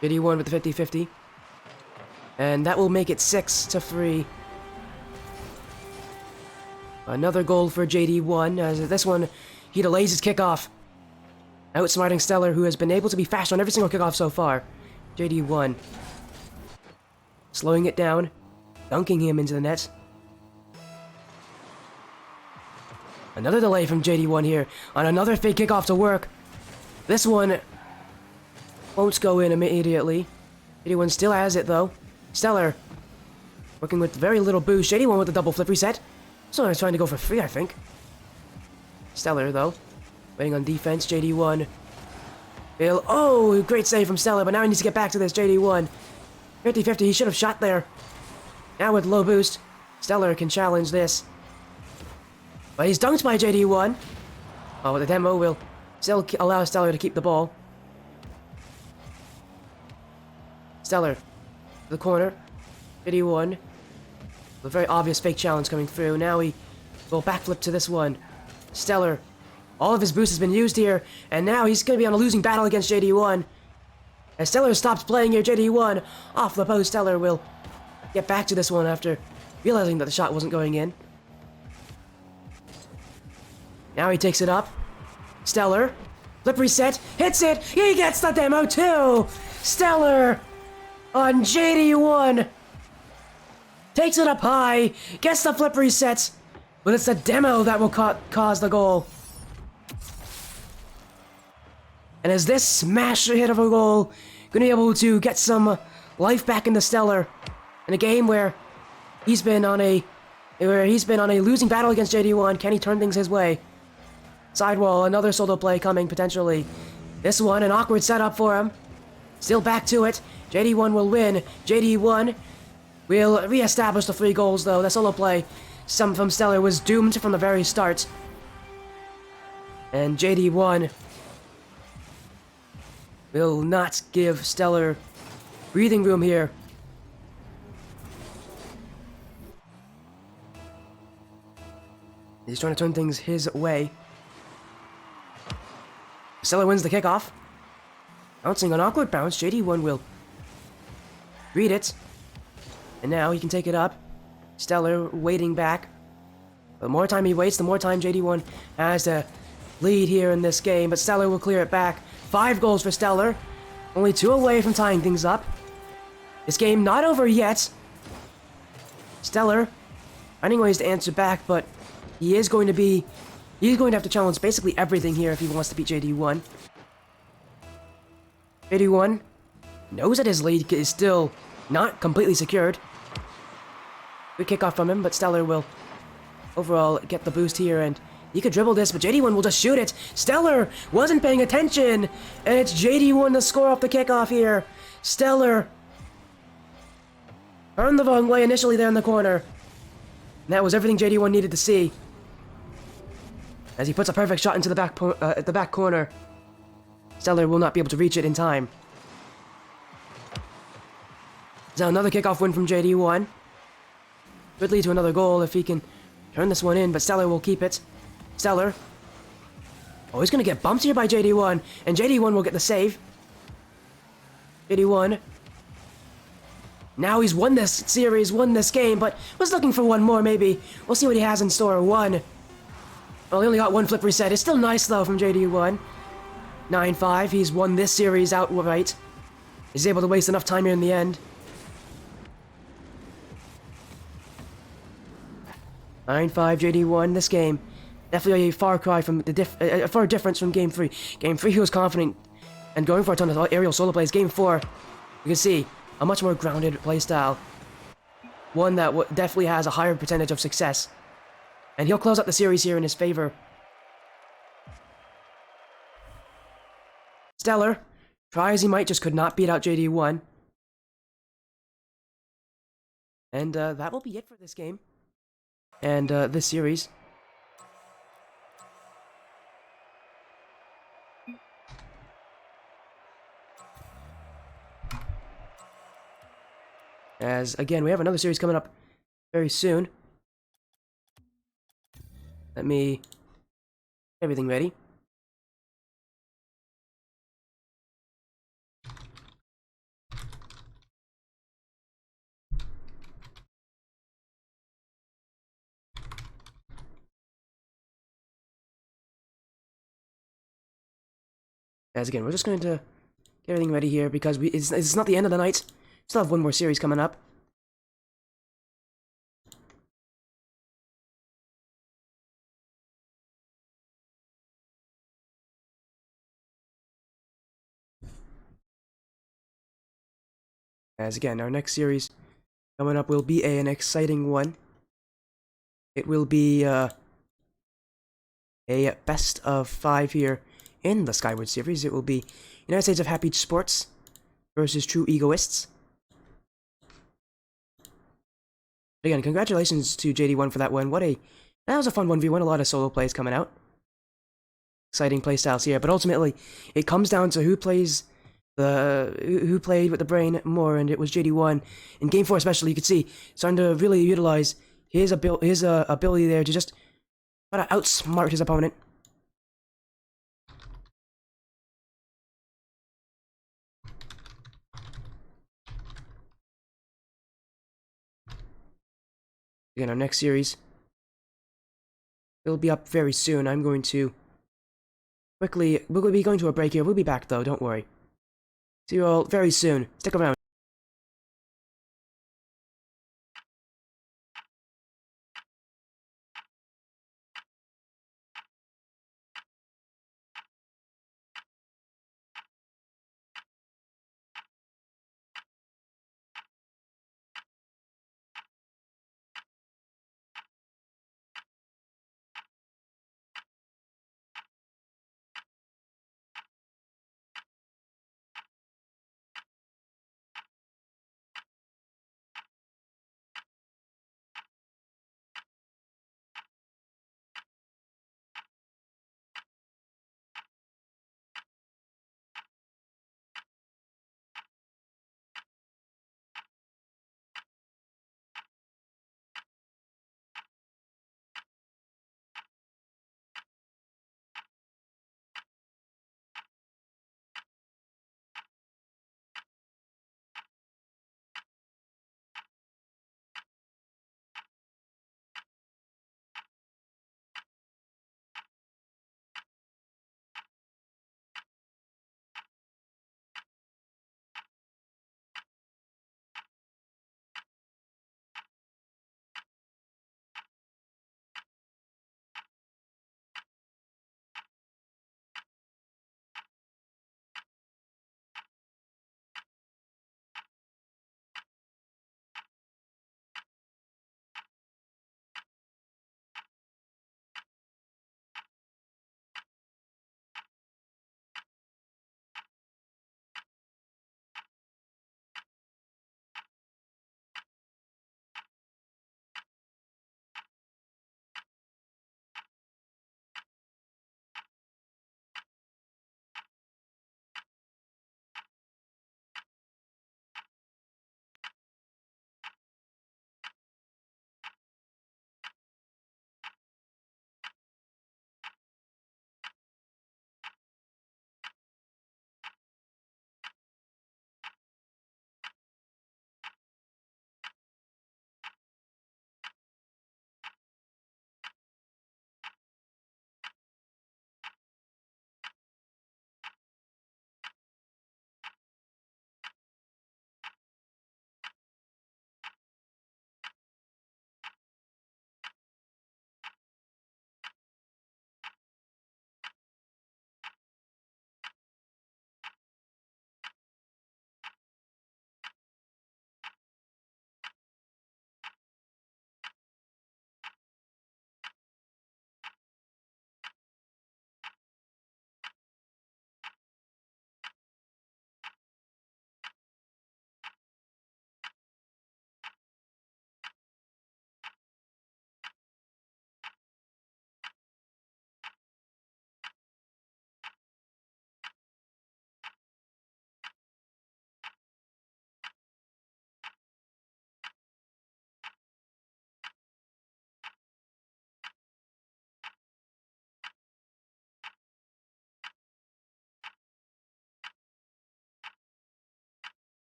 JD1 with the 50-50. And that will make it 6-3. Another goal for JD1, as this one, he delays his kickoff. Outsmarting Stellar, who has been able to be fast on every single kickoff so far. JD1. Slowing it down, dunking him into the net. Another delay from JD1 here, on another fake kickoff to work. This one won't go in immediately. JD1 still has it, though. Stellar, working with very little boost. JD1 with the double flip reset. So I was trying to go for 3, I think. Stellar, though, waiting on defense. JD1. Oh, great save from Stellar, but now he needs to get back to this. JD1. 50-50, he should have shot there. Now with low boost, Stellar can challenge this. But he's dunked by JD1. Oh, the demo will still allow Stellar to keep the ball. Stellar, to the corner. JD1. A very obvious fake challenge coming through. Now he will backflip to this one. Stellar. All of his boost has been used here, and now he's going to be on a losing battle against JD1. As Stellar stops playing here, JD1 off the post. Stellar will get back to this one after realizing that the shot wasn't going in. Now he takes it up. Stellar. Flip reset. Hits it. He gets the demo too. Stellar on JD1. Takes it up high. Gets the flip reset. But it's the demo that will cause the goal. And as this smash hit of a goal, going to be able to get some life back into Stellar in a game where he's been on a losing battle against JD1. Can he turn things his way? Sidewall, another solo play coming potentially. This one, an awkward setup for him. Still back to it. JD1 will win. JD1 will re-establish the 3 goals, though. That solo play from Stellar was doomed from the very start. And JD1 will not give Stellar breathing room here. He's trying to turn things his way. Stellar wins the kickoff. Bouncing an awkward bounce, JD1 will read it. And now he can take it up. Stellar waiting back. The more time he waits, the more time JD1 has to lead here in this game. But Stellar will clear it back. 5 goals for Stellar. Only 2 away from tying things up. This game not over yet. Stellar finding ways to answer back, but he's going to have to challenge basically everything here if he wants to beat JD1. JD1 knows that his lead is still not completely secured. Good kickoff from him, but Stellar will overall get the boost here, and he could dribble this, but JD1 will just shoot it. Stellar wasn't paying attention, and it's JD1 to score off the kickoff here. Stellar turned the wrong way initially there in the corner. And that was everything JD1 needed to see. As he puts a perfect shot into the back corner. Stellar will not be able to reach it in time. Now another kickoff win from JD1. Could lead to another goal if he can turn this one in, but Stellar will keep it. Stellar. Oh, he's going to get bumped here by JD1, and JD1 will get the save. JD1. Now he's won this series, won this game, but was looking for one more maybe. We'll see what he has in store. 1. Well, he only got 1 flip reset. It's still nice though from JD1. 9-5. He's won this series outright. He's able to waste enough time here in the end. 9-5 JD1. This game definitely a far cry from a far difference from Game 3. Game 3 he was confident and going for a ton of aerial solo plays. Game 4, you can see a much more grounded playstyle. One that definitely has a higher percentage of success. And he'll close out the series here in his favor. Stellar, try as he might, just could not beat out JD1. And that will be it for this game. And this series. As, again, we have another series coming up very soon. Let me get everything ready. As again, we're just going to get everything ready here because it's not the end of the night. Still have one more series coming up. As again, our next series coming up will be an exciting one. It will be a best of 5 here in the Skyward series. It will be United States of Happydgesports versus True Egoists. Again, congratulations to JD1 for that one. That was a fun 1v1, a lot of solo plays coming out. Exciting playstyles here, but ultimately, it comes down to who played with the brain more, and it was JD1. In Game 4 especially, you could see, starting to really utilize his ability there to just try to outsmart his opponent. Again, our next series will be up very soon. I'm going to quickly, we'll be going to a break here. We'll be back though, don't worry. See you all very soon. Stick around.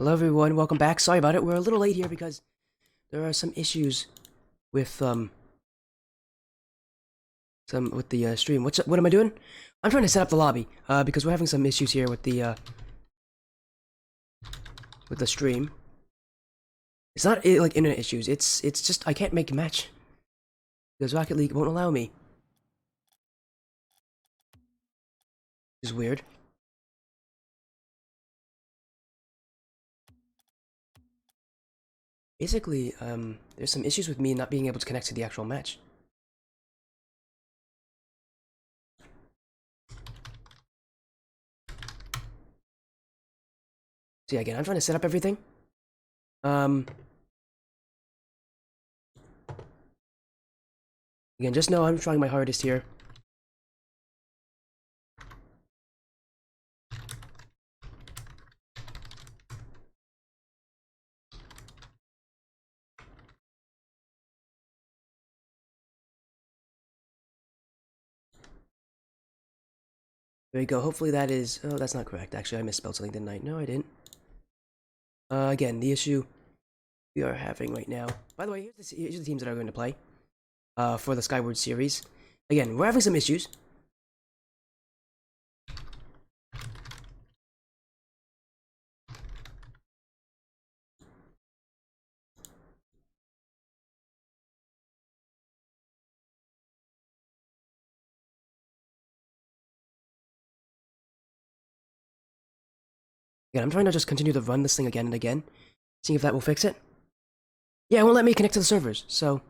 Hello everyone, welcome back. Sorry about it, we're a little late here because there are some issues with the stream. What am I doing? I'm trying to set up the lobby because we're having some issues here with the stream. It's not like internet issues. It's just I can't make a match because Rocket League won't allow me. Which is weird. Basically, there's some issues with me not being able to connect to the actual match. So yeah, again, I'm trying to set up everything. Again, just know I'm trying my hardest here. There you go. Hopefully that is... Oh, that's not correct. Actually, I misspelled something, didn't I? No, I didn't. Again, the issue we are having right now. By the way, here's the teams that are going to play for the Skyward series. Again, we're having some issues. Again, I'm trying to just continue to run this thing again and again, seeing if that will fix it. Yeah, it won't let me connect to the servers, so...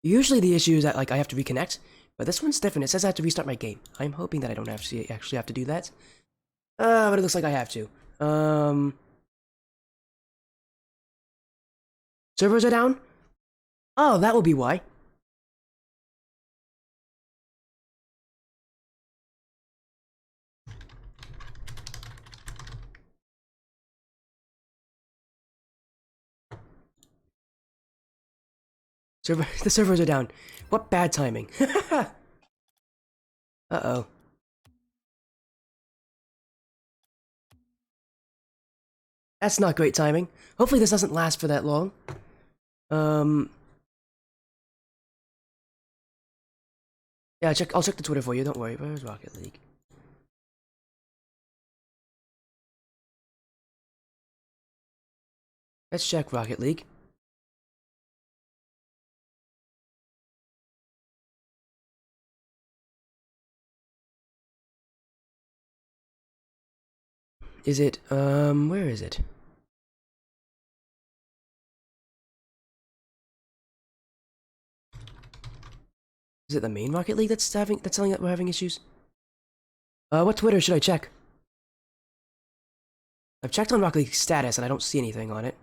Usually the issue is that, like, I have to reconnect, but this one's different. It says I have to restart my game. I'm hoping that I don't actually have to do that. But it looks like I have to. Servers are down? Oh, that will be why. The servers are down. What bad timing. Uh-oh. That's not great timing. Hopefully this doesn't last for that long. Yeah, I'll check the Twitter for you, don't worry. Where's Rocket League? Let's check Rocket League. Is it, where is it? Is it the main Rocket League that's telling that we're having issues? What Twitter should I check? I've checked on Rocket League status and I don't see anything on it.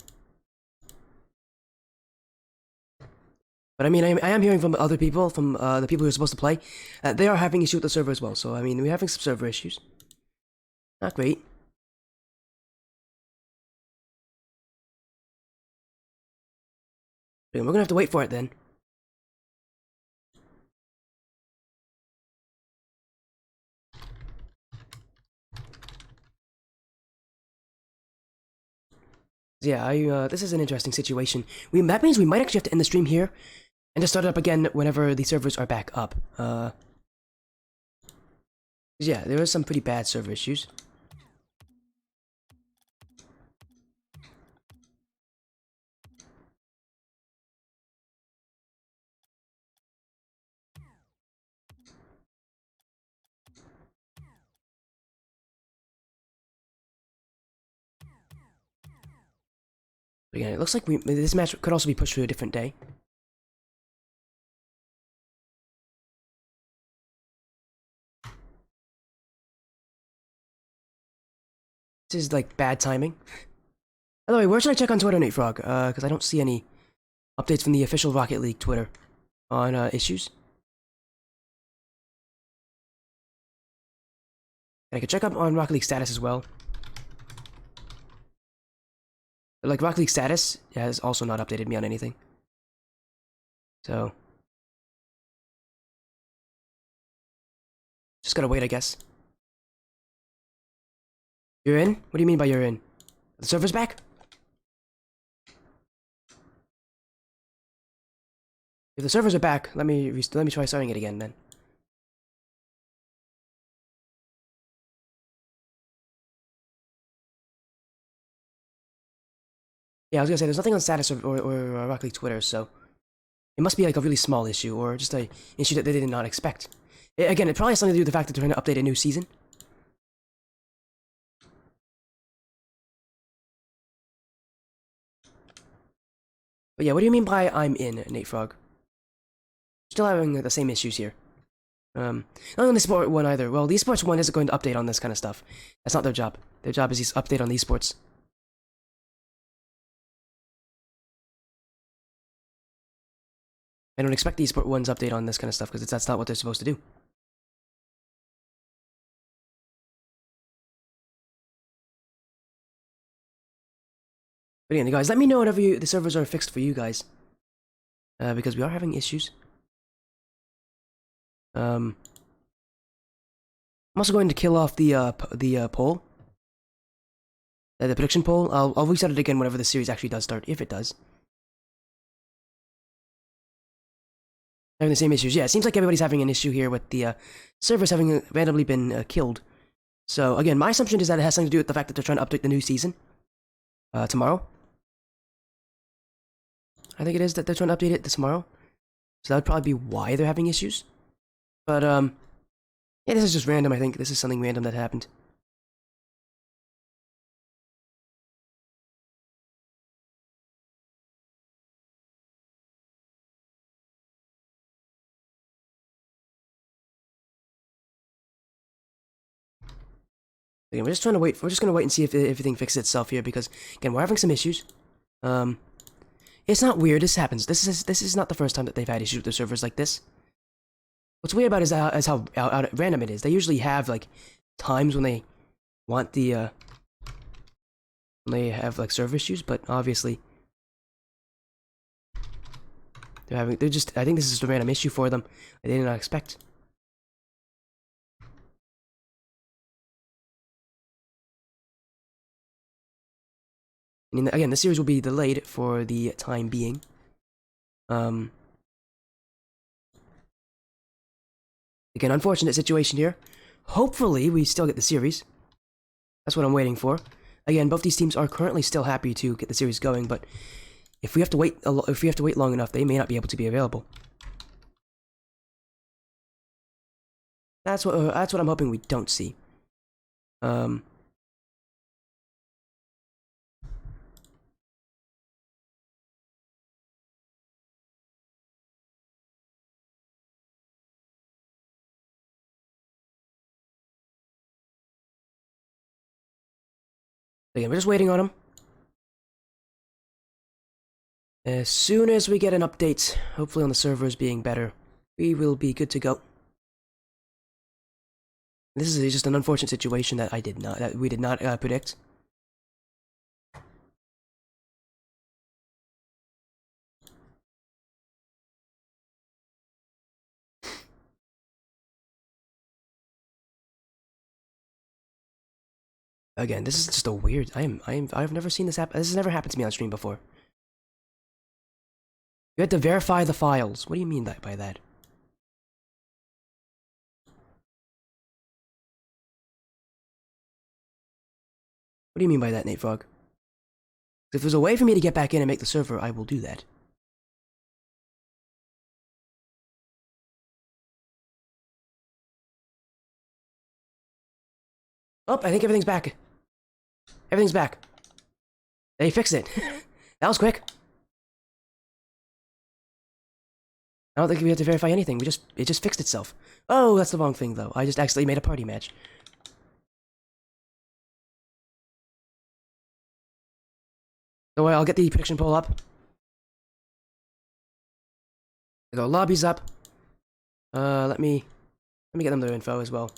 But I mean, I am hearing from other people, from the people who are supposed to play, that they are having issues with the server as well. So, I mean, we're having some server issues. Not great. We're gonna have to wait for it then. Yeah, this is an interesting situation. That means we might actually have to end the stream here and just start it up again whenever the servers are back up. Yeah, there are some pretty bad server issues. But again, it looks like this match could also be pushed to a different day. This is like bad timing. By the way, where should I check on Twitter, Nate Frog? Because I don't see any updates from the official Rocket League Twitter on issues. And I could check up on Rocket League status as well. But like Rocket League status has also not updated me on anything. So just gotta wait, I guess. You're in? What do you mean by you're in? The server's back? If the servers are back, let me try starting it again then. Yeah, I was gonna say, there's nothing on status or Rocket League Twitter, so it must be like a really small issue, or just a issue that they did not expect. Again, it probably has something to do with the fact that they're trying to update a new season. But yeah, what do you mean by I'm in, Nate Frog? Still having the same issues here. Not on the sport one either. Well, the esports one isn't going to update on this kind of stuff. That's not their job. Their job is to update on the esports. I don't expect the esport ones update on this kind of stuff because that's not what they're supposed to do. But anyway, guys, let me know whenever the servers are fixed for you guys, because we are having issues. I'm also going to kill off the poll, the prediction poll. I'll reset it again whenever the series actually does start, if it does. Having the same issues. Yeah, it seems like everybody's having an issue here with the servers having randomly been killed. So again, my assumption is that it has something to do with the fact that they're trying to update the new season tomorrow. I think it is that they're trying to update it tomorrow. So that would probably be why they're having issues. But yeah, this is just random. I think this is something random that happened. Again, we're just trying to wait. We're just gonna wait and see if everything fixes itself here because again, we're having some issues. It's not weird. This happens. This is not the first time that they've had issues with their servers like this. What's weird about it is how random it is. They usually have like times when they want the when they have like server issues, but obviously they're just. I think this is just a random issue for them. They did not expect. I mean, again, the series will be delayed for the time being. Again, unfortunate situation here. Hopefully, we still get the series. That's what I'm waiting for. Again, both these teams are currently still happy to get the series going, but if we have to wait, long enough, they may not be able to be available. That's what I'm hoping we don't see. Again, we're just waiting on them. As soon as we get an update, hopefully on the servers being better, we will be good to go. This is just an unfortunate situation that we did not predict. Again, this is just a weird. I've never seen this happen. This has never happened to me on stream before. You had to verify the files. What do you mean by that? What do you mean by that, Nate Frog? If there's a way for me to get back in and make the server, I will do that. Oh, I think everything's back. Everything's back. They fixed it. That was quick. I don't think we have to verify anything. It just fixed itself. Oh, that's the wrong thing though. I just accidentally made a party match. Don't worry, I'll get the prediction poll up. The lobby's up. Let me get them their info as well.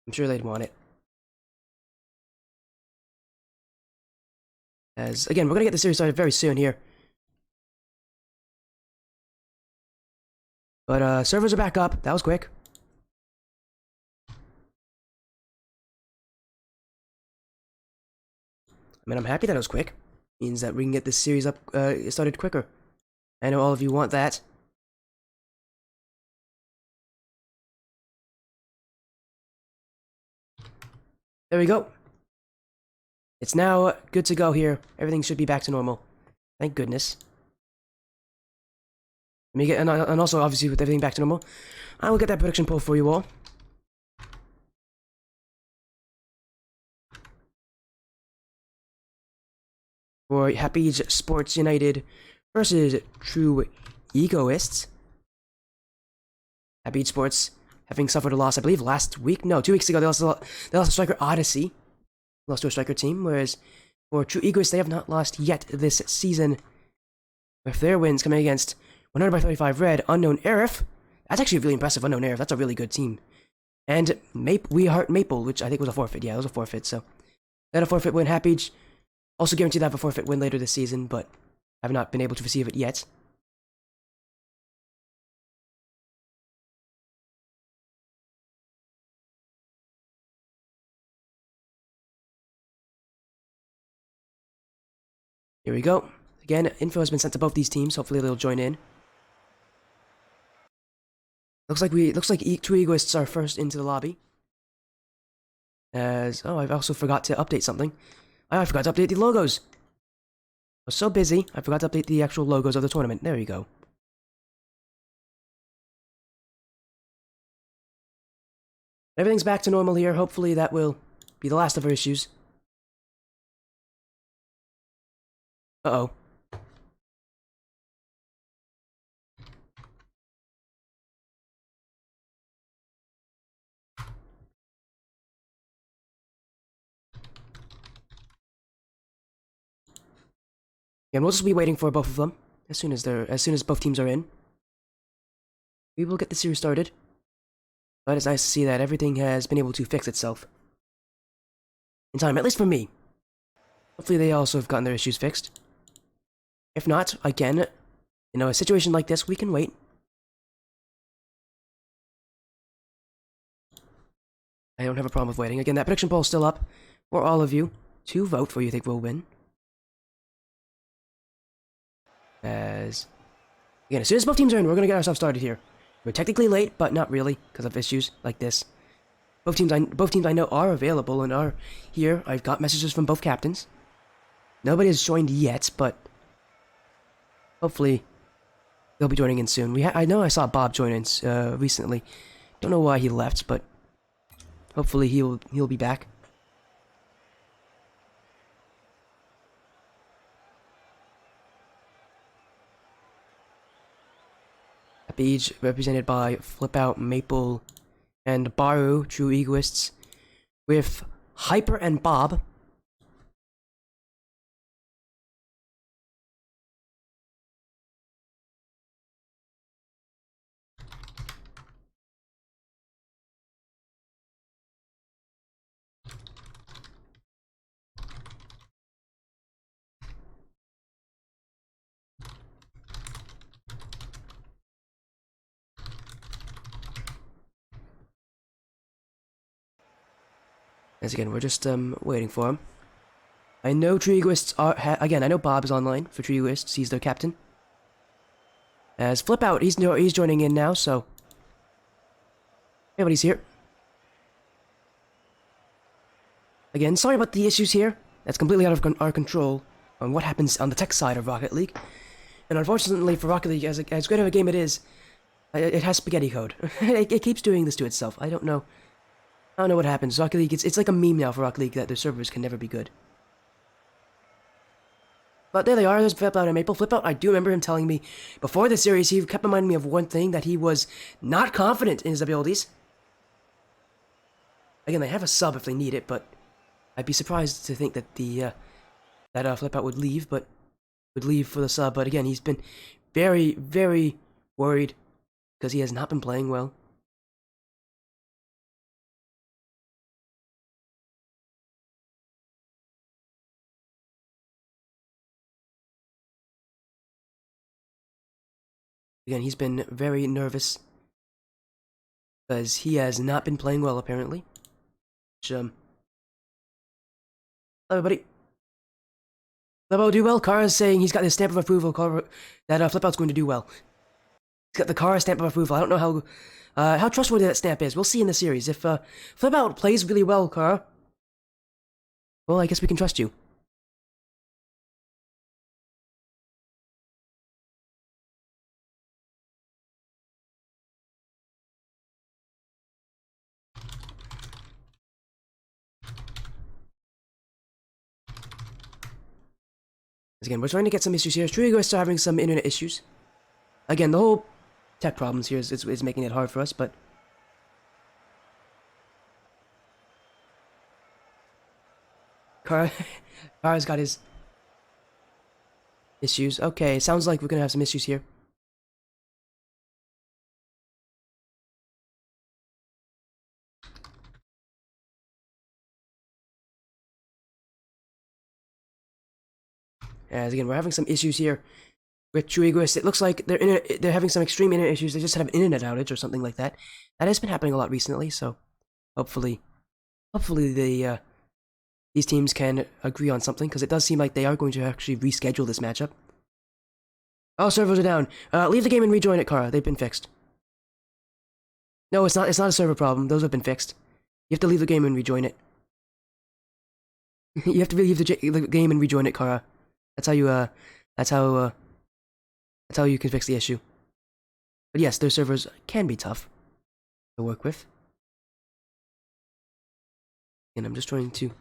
I'm sure they'd want it. As again, we're gonna get the series started very soon here. But servers are back up. That was quick. I mean, I'm happy that it was quick. Means that we can get this series up started quicker. I know all of you want that. There we go. It's now good to go here. Everything should be back to normal. Thank goodness. Let me get, and also obviously with everything back to normal, I will get that prediction poll for you all. For Happydgesports United versus True Egoists. Happydgesports having suffered a loss, I believe, last week. No, 2 weeks ago they lost a striker Odyssey. Lost to a striker team, whereas for True Egoists, they have not lost yet this season. With their wins coming against 100 by 35 Red, Unknown Aerith. That's actually really impressive, Unknown Aerith. That's a really good team. And We Heart Maple, which I think was a forfeit. Yeah, it was a forfeit, so. They had a forfeit win. Happydge also guaranteed to have a forfeit win later this season, but have not been able to receive it yet. Here we go. Again, info has been sent to both these teams. Hopefully they'll join in. Looks like True Egoists are first into the lobby. I also forgot to update something. I forgot to update the logos. I was so busy, I forgot to update the actual logos of the tournament. There you go. Everything's back to normal here. Hopefully that will be the last of our issues. Uh-oh. And we'll just be waiting for both of them. As soon as both teams are in, we will get the series started. But it's nice to see that everything has been able to fix itself. In time, at least for me. Hopefully they also have gotten their issues fixed. If not, again, a situation like this, we can wait. I don't have a problem with waiting. Again, that prediction poll is still up for all of you to vote for who you think will win. Again, as soon as both teams are in, we're going to get ourselves started here. We're technically late, but not really, because of issues like this. Both teams I know are available and are here. I've got messages from both captains. Nobody has joined yet, but hopefully they'll be joining in soon. I know I saw Bob join in recently. Don't know why he left, but hopefully he'll be back. Happydge represented by Flipout, Maple, and Baru, True Egoists, with Hyper and Bob. As again, we're just waiting for him. I know True Egoists are again. I know Bob is online for True Egoists. He's their captain. As Flipout, he's joining in now. So everybody's here. Again, sorry about the issues here. That's completely out of our control on what happens on the tech side of Rocket League. And unfortunately for Rocket League, as great of a game it is, it has spaghetti code. it keeps doing this to itself. I don't know what happens. Rocket League, it's like a meme now for Rocket League that their servers can never be good. But there they are. There's Flipout and Maple. Flipout, I do remember him telling me before the series, he kept reminding me of one thing, that he was not confident in his abilities. Again, they have a sub if they need it, but I'd be surprised to think that Flipout would leave for the sub. But again, he's been very, very worried because he has not been playing well. Again, he's been very nervous because he has not been playing well, apparently. Which, hello, everybody. Flip-out do well. Kara's saying he's got his stamp of approval that Flip-out's going to do well. He's got the Kara stamp of approval. I don't know how trustworthy that stamp is. We'll see in the series. If Flip-out plays really well, Kara, well, I guess we can trust you. Again, we're trying to get some issues here. True Egoists are having some internet issues. Again, the whole tech problems here is making it hard for us, but... Kara's got his issues. Okay, sounds like we're gonna have some issues here. As again, we're having some issues here with True Egoists. It looks like they're having some extreme internet issues. They just had an internet outage or something like that. That has been happening a lot recently, so hopefully these teams can agree on something, because it does seem like they are going to actually reschedule this matchup. Oh, servers are down. Leave the game and rejoin it, Kara. They've been fixed. No, it's not a server problem. Those have been fixed. You have to leave the game and rejoin it. You have to leave the game and rejoin it, Kara. That's how you can fix the issue. But yes, their servers can be tough to work with. And I'm just trying to...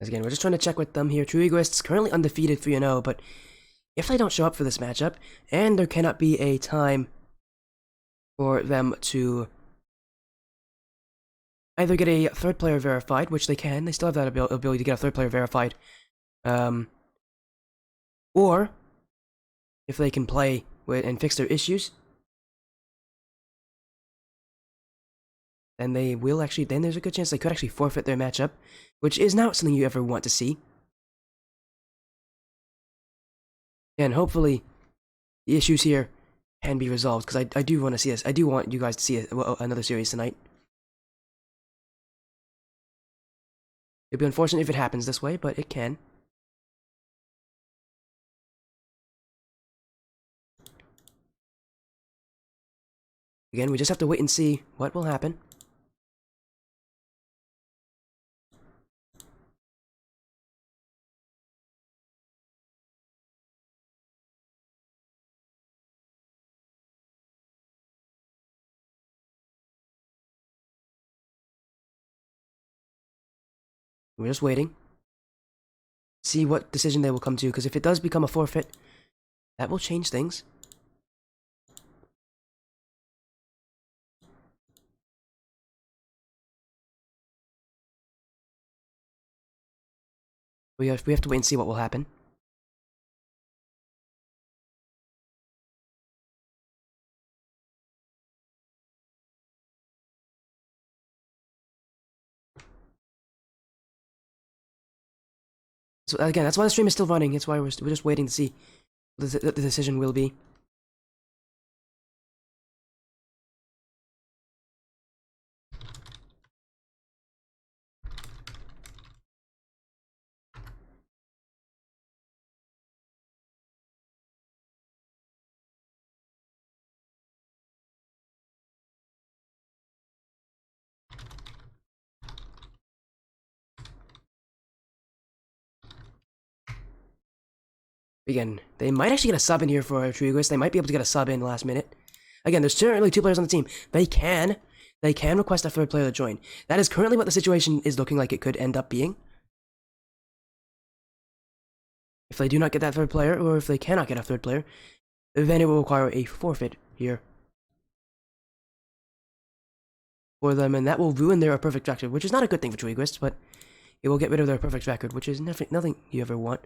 As again, we're just trying to check with them here. True Egoists currently undefeated 3-0, but if they don't show up for this matchup, and there cannot be a time for them to either get a third player verified, which they can, they still have that ability to get a third player verified, or if they can play and fix their issues, then they will actually, then there's a good chance they could actually forfeit their matchup, which is not something you ever want to see. And hopefully, the issues here can be resolved, because I do want to see this. I do want you guys to see another series tonight. It'd be unfortunate if it happens this way, but it can. Again, we just have to wait and see what will happen. We're just waiting. See what decision they will come to, because if it does become a forfeit, that will change things. We have to wait and see what will happen. So again, that's why the stream is still running. It's why we're just waiting to see what the decision will be. Again, they might actually get a sub in here for True Egoist. They might be able to get a sub in last minute. Again, there's currently 2 players on the team. They can request a third player to join. That is currently what the situation is looking like it could end up being. If they do not get that third player, or if they cannot get a third player, then it will require a forfeit here for them, and that will ruin their perfect record, which is not a good thing for True Egoists, but it will get rid of their perfect record, which is nothing you ever want.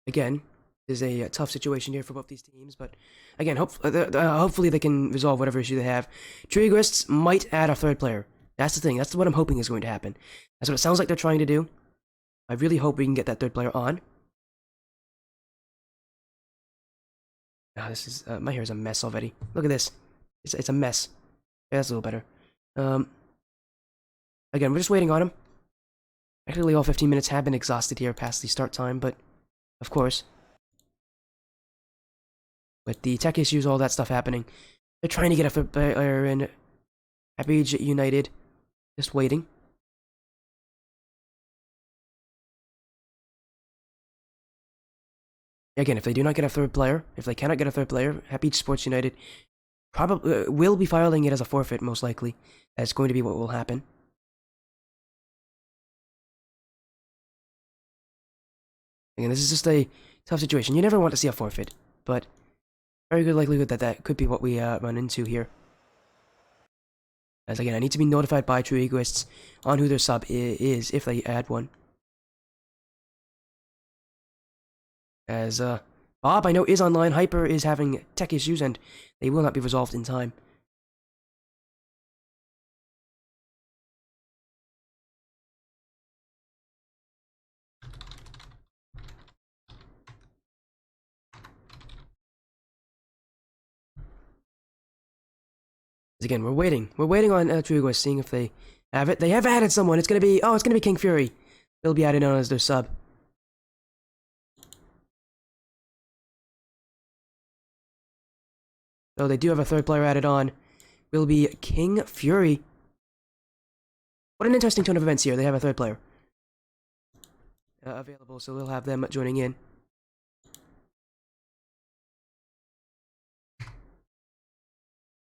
Again, is a tough situation here for both these teams, but again, hopefully they can resolve whatever issue they have. True Egoists might add a third player. That's the thing. That's what I'm hoping is going to happen. That's what it sounds like they're trying to do. I really hope we can get that third player on. Ah, this is my hair is a mess already. Look at this. It's a mess. Yeah, that's a little better. Again, we're just waiting on him. Actually, all 15 minutes have been exhausted here past the start time, but of course, with the tech issues, all that stuff happening, they're trying to get a third player in. Happydgesports United, just waiting. Again, if they do not get a third player, if they cannot get a third player, Happydgesports United probably will be filing it as a forfeit, most likely. That's going to be what will happen. Again, this is just a tough situation. You never want to see a forfeit, but very good likelihood that that could be what we run into here. As again, I need to be notified by True Egoists on who their sub is if they add one. As Bob, I know, is online. Hyper is having tech issues, and they will not be resolved in time. Again, we're waiting. We're waiting on True Egoists, seeing if they have it. They have added someone. It's gonna be King Fury. They'll be added on as their sub. So they do have a third player added on. Will be King Fury. What an interesting turn of events here. They have a third player available, so we'll have them joining in.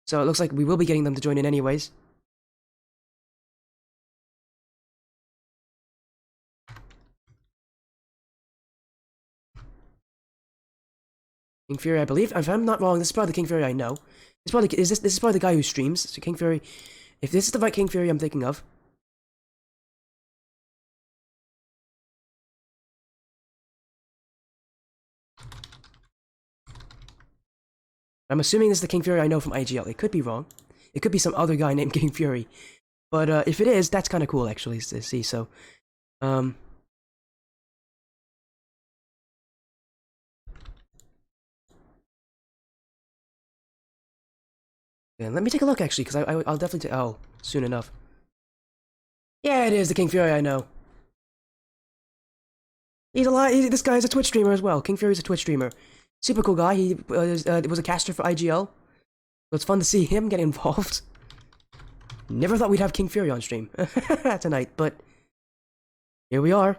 So it looks like we will be getting them to join in anyways. King Fury, I believe. If I'm not wrong, this is probably the King Fury I know. This is probably the guy who streams. So King Fury. If this is the right King Fury I'm thinking of. I'm assuming this is the King Fury I know from IGL. It could be wrong. It could be some other guy named King Fury. But if it is, that's kind of cool actually to see. So, yeah, let me take a look actually, because I'll definitely soon enough. Yeah, it is the King Fury I know. He's a lot. This guy's a Twitch streamer as well. King Fury's a Twitch streamer. Super cool guy. He was a caster for IGL. So it's fun to see him get involved. Never thought we'd have King Fury on stream tonight, but here we are.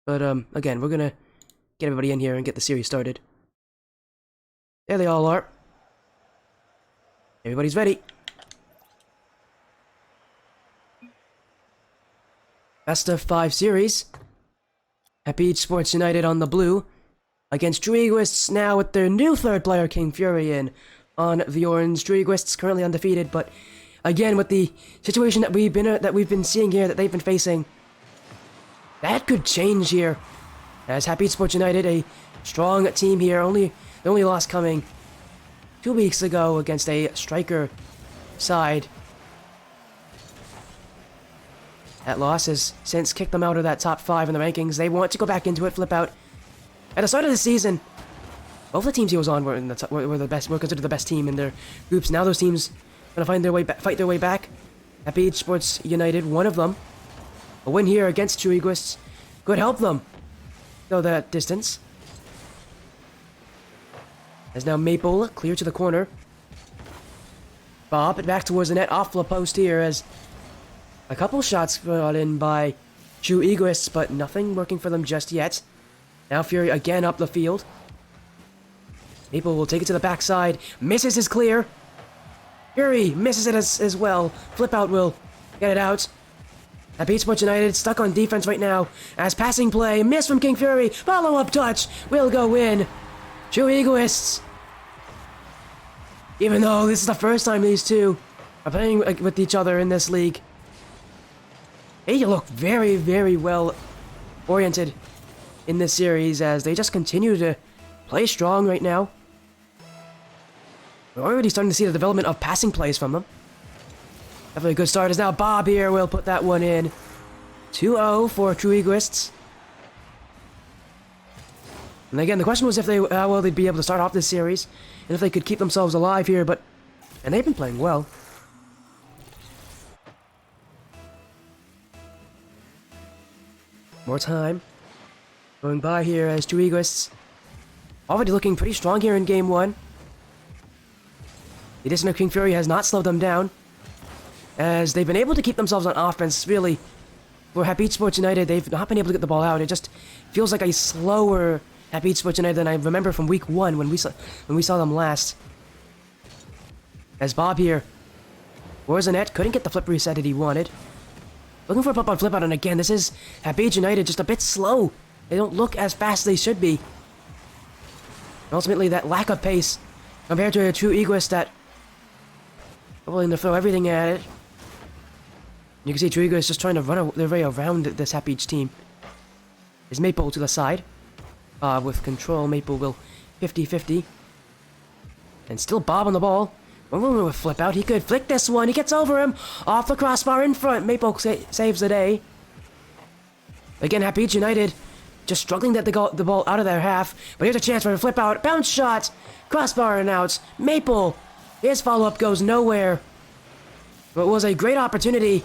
But again, we're gonna get everybody in here and get the series started. There they all are. Everybody's ready. Best of 5 series. Happydgesports United on the blue against True Egoists now with their new third player King Fury in on the orange. True Egoists currently undefeated, but again with the situation that we've been seeing here, that they've been facing, that could change here. As Happydgesports United, a strong team here, the only loss coming 2 weeks ago against a striker side. That loss has since kicked them out of that top 5 in the rankings. They want to go back into it, flip out. At the start of the season, both the teams he was on were the best. Were considered the best team in their groups. Now those teams gonna fight their way back. Happydgesports United, one of them. A win here against True Egoists could help them go that distance. As now Maple clear to the corner. Bob back towards the net, off the post here as a couple shots brought in by True Egoists, but nothing working for them just yet. Now Fury again up the field. Maple will take it to the backside. Misses is clear. Fury misses it as well. Flip out will get it out. Happydgesports United stuck on defense right now. As passing play, miss from King Fury. Follow-up touch will go in. True Egoists. Even though this is the first time these two are playing with each other in this league. They look very, very well oriented in this series as they just continue to play strong right now. We're already starting to see the development of passing plays from them. Definitely a good start as now Bob here will put that one in. 2-0 for True Egoists. And again, the question was if how well they'd be able to start off this series, and if they could keep themselves alive here, and they've been playing well. More time going by here as True Egoists already looking pretty strong here in Game 1. The addition of King Fury has not slowed them down, as they've been able to keep themselves on offense, really. For Happydgesports United, they've not been able to get the ball out. It just feels like a slower Happydgesports United than I remember from Week 1 when we saw them last. As Bob here, Warzanette couldn't get the flip reset that he wanted. Looking for a pop-on flip out, and again, this is Happydgesports United just a bit slow. They don't look as fast as they should be. And ultimately, that lack of pace compared to a True Egoist that are willing to throw everything at it. You can see True Egoist just trying to run their way around this Happydge team. Is Maple to the side. With control, Maple will 50-50. And still Bob on the ball. One with flip out. He could flick this one. He gets over him. Off the crossbar in front. Maple saves the day. Again, Happydgesports United just struggling to get the ball out of their half. But here's a chance for a flip out. Bounce shot. Crossbar and out. Maple. His follow-up goes nowhere. But it was a great opportunity.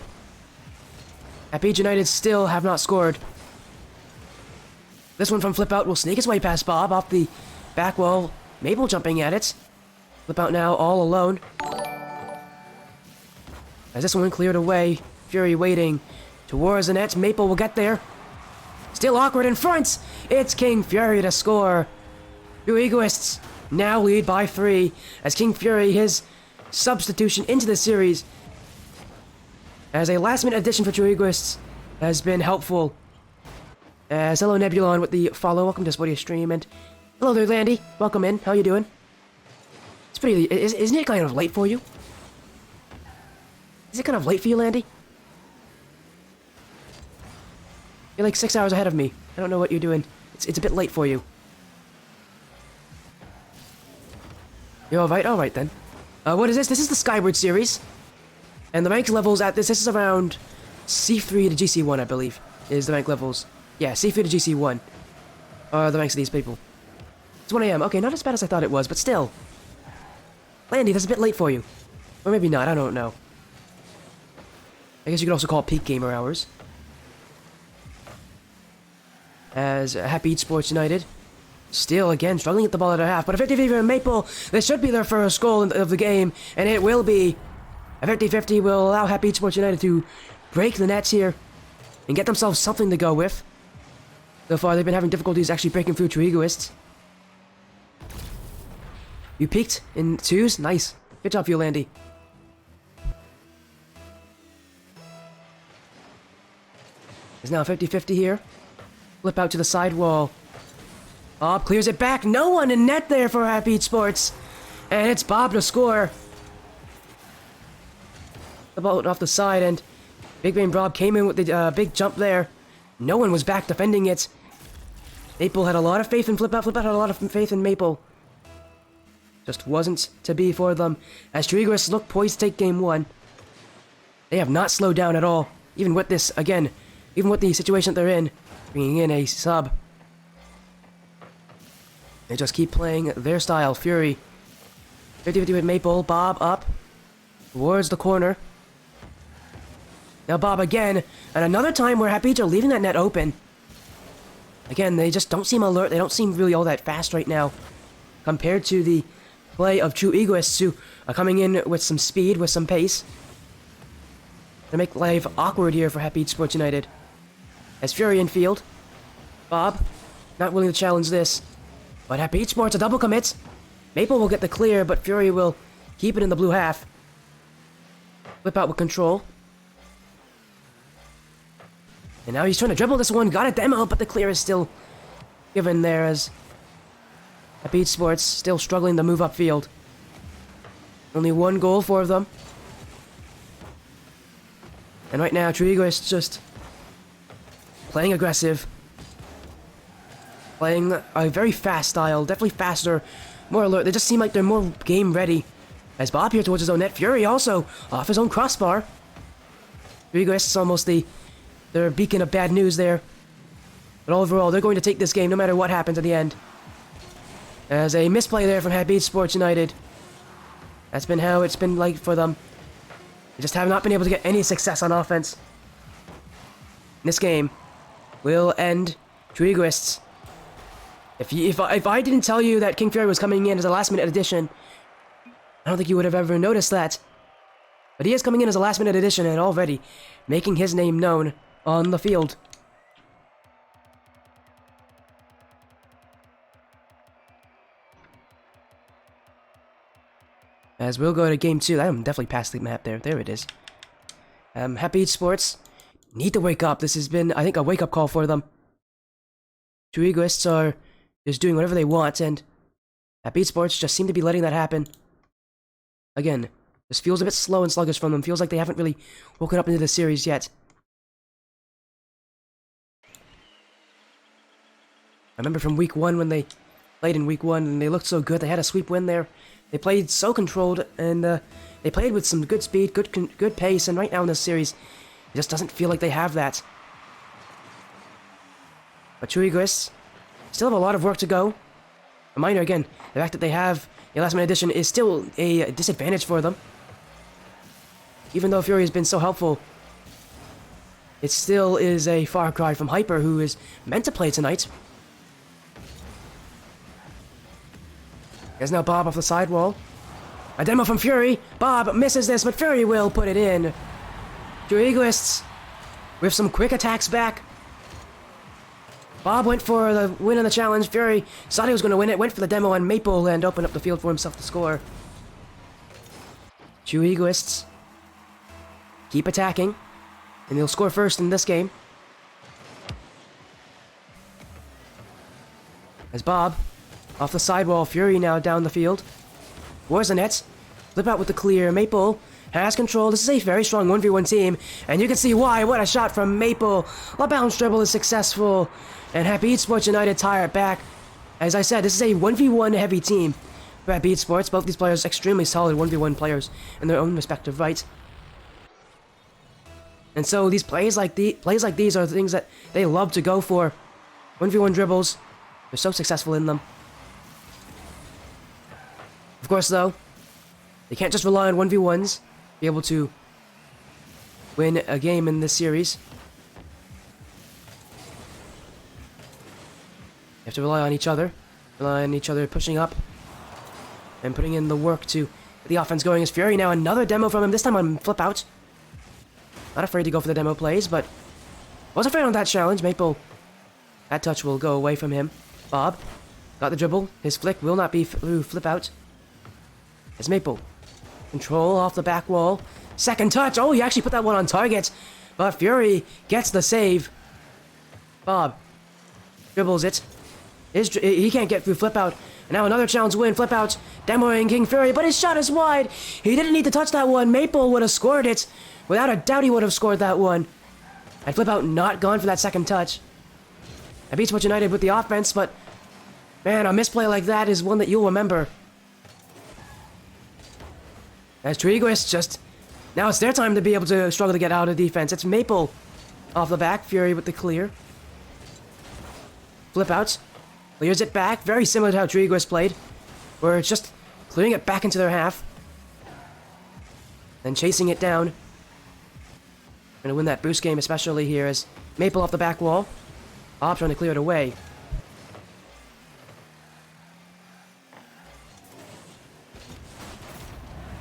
Happydgesports United still have not scored. This one from Flip Out will sneak his way past Bob off the back wall. Maple jumping at it. Flip Out now all alone. As this one cleared away, Fury waiting towards the net. Maple will get there. Still awkward in front. It's King Fury to score. True Egoists now lead by 3 as King Fury, his substitution into the series as a last-minute addition for True Egoists, has been helpful. As hello Nebulon with the follow. Welcome to Spodia Stream, and hello there Landy. Welcome in. How you doing? It's pretty. Isn't it kind of late for you? Is it kind of late for you, Landy? You're like 6 hours ahead of me. I don't know what you're doing. It's a bit late for you. You're alright? Alright then. What is this? This is the Skyward series. And the rank levels at this is around C3 to GC1, I believe, is the rank levels. Yeah, C3 to GC1 are the ranks of these people. It's 1 AM. Okay, not as bad as I thought it was, but still. Landy, that's a bit late for you. Or maybe not, I don't know. I guess you could also call it peak gamer hours. As Happydgesports United still, again, struggling at the ball at a half. But a 50-50 for Maple. This should be their first goal of the game, and it will be. A 50-50 will allow Happydgesports United to break the nets here and get themselves something to go with. So far, they've been having difficulties actually breaking through True Egoists. You peaked in 2s? Nice. Good job for you, Landy. It's now 50-50 here. Flip out to the side wall. Bob clears it back. No one in net there for Happydgesports. And it's Bob to score. The ball off the side, and Big Brain Bob came in with the big jump there. No one was back defending it. Maple had a lot of faith in Flip Out. Flip Out had a lot of faith in Maple. Just wasn't to be for them. As True Egoists look poised to take Game 1. They have not slowed down at all. Even with this, again, even with the situation that they're in, bringing in a sub. They just keep playing their style. Fury. 50-50 with Maple. Bob up towards the corner. Now Bob again, and another time where Happydge are leaving that net open. Again, they just don't seem alert. They don't seem really all that fast right now, compared to the play of True Egoists, who are coming in with some speed, with some pace. They make life awkward here for Happydgesports United. As Fury in field, Bob not willing to challenge this, but Happydgesports a double commit. Maple will get the clear, but Fury will keep it in the blue half. Flip out with control. And now he's trying to dribble this one. Got a demo, but the clear is still given there as Happydgesports still struggling to move upfield. Only one goal for them. And right now, Egoists just playing aggressive. Playing a very fast style. Definitely faster, more alert. They just seem like they're more game ready. As Bob here towards his own net. Fury also off his own crossbar. Egoists almost their beacon of bad news there. But overall, they're going to take this game no matter what happens at the end. As a misplay there from Happydgesports United. That's been how it's been like for them. They just have not been able to get any success on offense. This game will end to Egoists. If I didn't tell you that King Fury was coming in as a last-minute addition, I don't think you would have ever noticed that. But he is coming in as a last-minute addition and already making his name known on the field. As we'll go to game 2. I'm definitely past the map there. There it is. Happydgesports need to wake up. This has been, I think, a wake-up call for them. Two Egoists are just doing whatever they want, and Happydgesports just seem to be letting that happen. Again, this feels a bit slow and sluggish from them. Feels like they haven't really woken up into the series yet. I remember from week 1 when they played in week 1 and they looked so good. They had a sweep win there. They played so controlled, and they played with some good speed, good pace, and right now in this series, it just doesn't feel like they have that. But two Egoists still have a lot of work to go. Reminder again, the fact that they have a last-minute addition is still a disadvantage for them. Even though Fury has been so helpful, it still is a far cry from Hyper, who is meant to play tonight. There's now Bob off the sidewall. A demo from Fury. Bob misses this, but Fury will put it in. Two Egoists with some quick attacks back. Bob went for the win on the challenge. Fury thought he was going to win it. Went for the demo on Maple and opened up the field for himself to score. Two Egoists keep attacking, and they'll score first in this game. As Bob off the sidewall, Fury now down the field. Towards the net. Flip out with the clear. Maple has control. This is a very strong 1v1 team, and you can see why. What a shot from Maple. A bounce dribble is successful, and Happydgesports United tie it back. As I said, this is a 1v1 heavy team for Happydgesports. Both these players extremely solid 1v1 players in their own respective right. And so these plays like these are the things that they love to go for. 1v1 dribbles. They're so successful in them. Of course, though, they can't just rely on 1v1s to be able to win a game in this series. You have to rely on each other pushing up and putting in the work to get the offense going. As Fury now another demo from him, this time on flip out. Not afraid to go for the demo plays, but was afraid on that challenge. Maple, that touch will go away from him. Bob got the dribble. His flick will not be through flip out. As Maple control off the back wall. Second touch. Oh, he actually put that one on target. But Fury gets the save. Bob dribbles it. He can't get through flip out. And now another challenge win. Flip out. Demoing King Fury. But his shot is wide. He didn't need to touch that one. Maple would have scored it. Without a doubt, he would have scored that one. And flip out not gone for that second touch. Happydgesports United with the offense, but man, a misplay like that is one that you'll remember. As two Egoists just... Now it's their time to be able to struggle to get out of defense. It's Maple off the back. Fury with the clear. Flip out. Clears it back. Very similar to how two Egoists played. Where it's just clearing it back into their half. Then chasing it down. Gonna win that boost game especially here as Maple off the back wall. Bob trying to clear it away.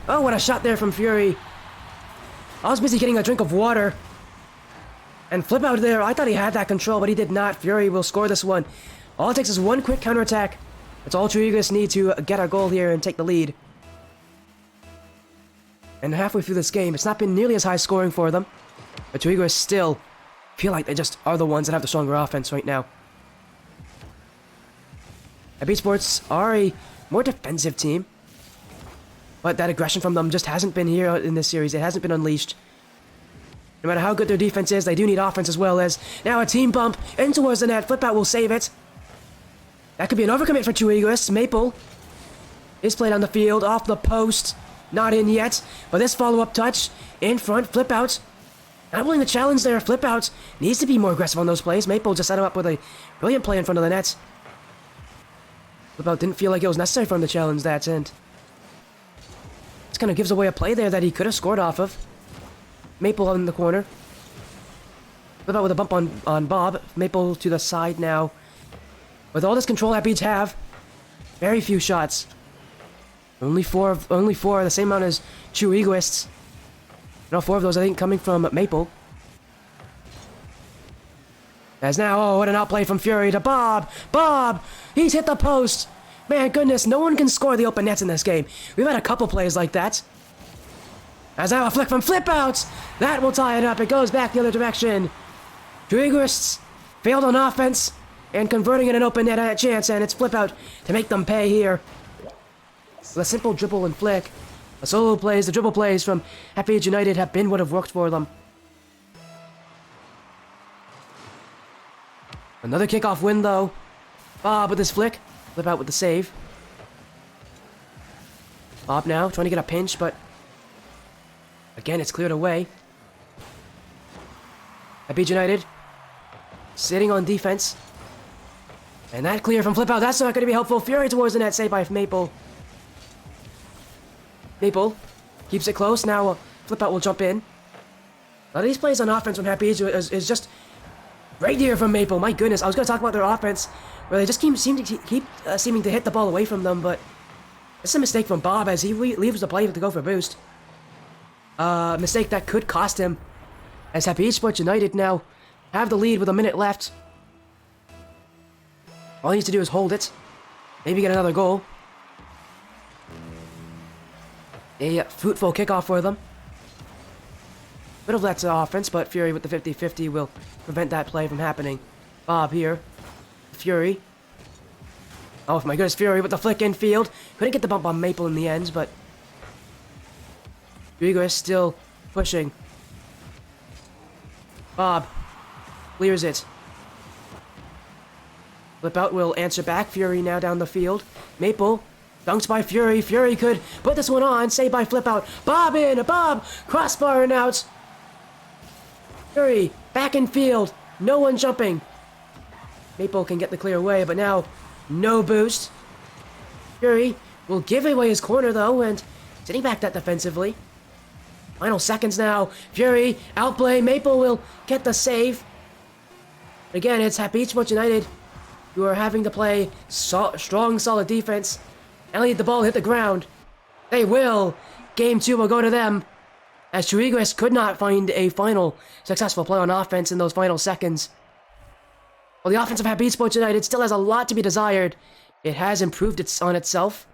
Oh, what a shot there from Fury. I was busy getting a drink of water. And flip out there. I thought he had that control, but he did not. Fury will score this one. All it takes is one quick counterattack That's all True Egoists need to get our goal here and take the lead. And halfway through this game, it's not been nearly as high scoring for them. But True Egoists still feel like they just are the ones that have the stronger offense right now. Happydgesports are a more defensive team. But that aggression from them just hasn't been here in this series. It hasn't been unleashed. No matter how good their defense is, they do need offense as well. As now a team bump in towards the net. Flip out will save it. That could be an overcommit for True Egoists. Maple is played on the field, off the post. Not in yet. But this follow-up touch in front. Flip out. Not willing to challenge there. Flip out needs to be more aggressive on those plays. Maple just set him up with a brilliant play in front of the net. Flip out didn't feel like it was necessary for him to challenge that, and this kind of gives away a play there that he could have scored off of. Maple in the corner. Flip out with a bump on Bob. Maple to the side now. With all this control Happy's have, very few shots. Only four, the same amount as True Egoists. And all 4 of those, I think, coming from Maple. As now, oh, what an outplay from Fury to Bob! Bob! He's hit the post! Man, goodness, no one can score the open nets in this game. We've had a couple plays like that. As now a flick from Flip Out! That will tie it up. It goes back the other direction. True Egoists failed on offense, and converting in an open net had a chance, and it's Flip Out to make them pay here. With a simple dribble and flick. The solo plays, the dribble plays from Happydge United have been what have worked for them. Another kickoff win, though. Bob with his flick. Flip out with the save. Bob now trying to get a pinch, but again, it's cleared away. Happydge United sitting on defense. And that clear from Flip Out. That's not going to be helpful. Fury towards the net, saved by Maple. Maple keeps it close. Now Flip Out will jump in. A lot of these plays on offense from Happydge is just right here from Maple. My goodness, I was going to talk about their offense, where they just keep seeming to hit the ball away from them, but it's a mistake from Bob as he leaves the play to go for a boost. Mistake that could cost him, as Happydgesports United now have the lead with a minute left. All he needs to do is hold it, maybe get another goal. A fruitful kickoff for them. Bit of that offense, but Fury with the 50-50 will prevent that play from happening. Bob here. Fury. Oh my goodness, Fury with the flick infield. Couldn't get the bump on Maple in the end, but Rigo is still pushing. Bob clears it. Flip Out will answer back. Fury now down the field. Maple dunks by Fury. Fury could put this one on. Saved by Flip Out. Bob in. Bob crossbar and out. Fury back in field. No one jumping. Maple can get the clear away, but now no boost. Fury will give away his corner though, and sitting back that defensively. Final seconds now. Fury outplay. Maple will get the save. Again, it's Happydgesports United who are having to play strong, solid defense and lead the ball hit the ground. They will. Game 2 will go to them, as True Egoists could not find a final successful play on offense in those final seconds. While the offense of Happydgesports United still has a lot to be desired, it has improved on itself.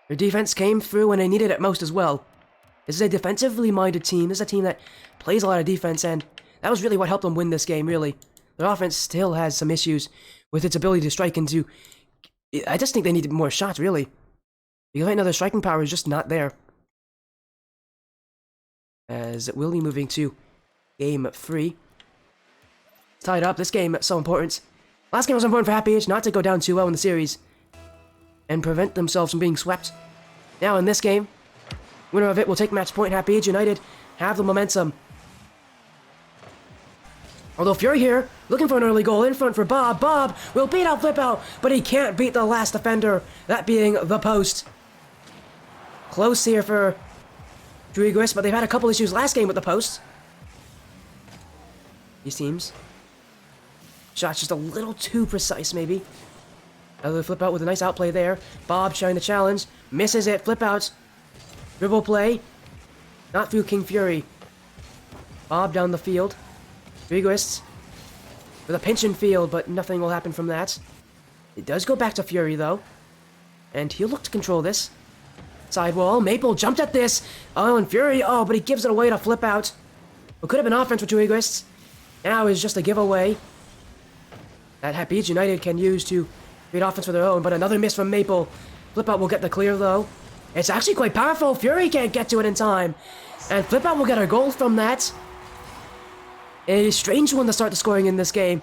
Their defense came through when they needed it most as well. This is a defensively minded team. This is a team that plays a lot of defense, and that was really what helped them win this game, really. Their offense still has some issues with its ability to strike into... I just think they need more shots, really. Because right now their striking power is just not there. As we'll be moving to Game 3. It's tied up. This game is so important. Last game was important for Happydge not to go down 2-0 in the series and prevent themselves from being swept. Now in this game, winner of it will take match point. Happydge United have the momentum. Although Fury here, looking for an early goal in front for Bob. Bob will beat out Flip Out, but he can't beat the last defender, that being the post. Close here for True Egoists, but they've had a couple issues last game with the post. These teams. Shot's just a little too precise, maybe. Another Flip Out with a nice outplay there. Bob showing the challenge. Misses it. Flip Out. Dribble play. Not through King Fury. Bob down the field. Egoists with a pinch in field, but nothing will happen from that. It does go back to Fury, though. And he'll look to control this. Sidewall. Maple jumped at this. Oh, and Fury. Oh, but he gives it away to flip out. What could have been offense for two Egoists. Now is just a giveaway that Happydgesports United can use to create offense for their own. But another miss from Maple. Flip out will get the clear, though. It's actually quite powerful. Fury can't get to it in time. And Flip out will get a goal from that. A strange one to start the scoring in this game.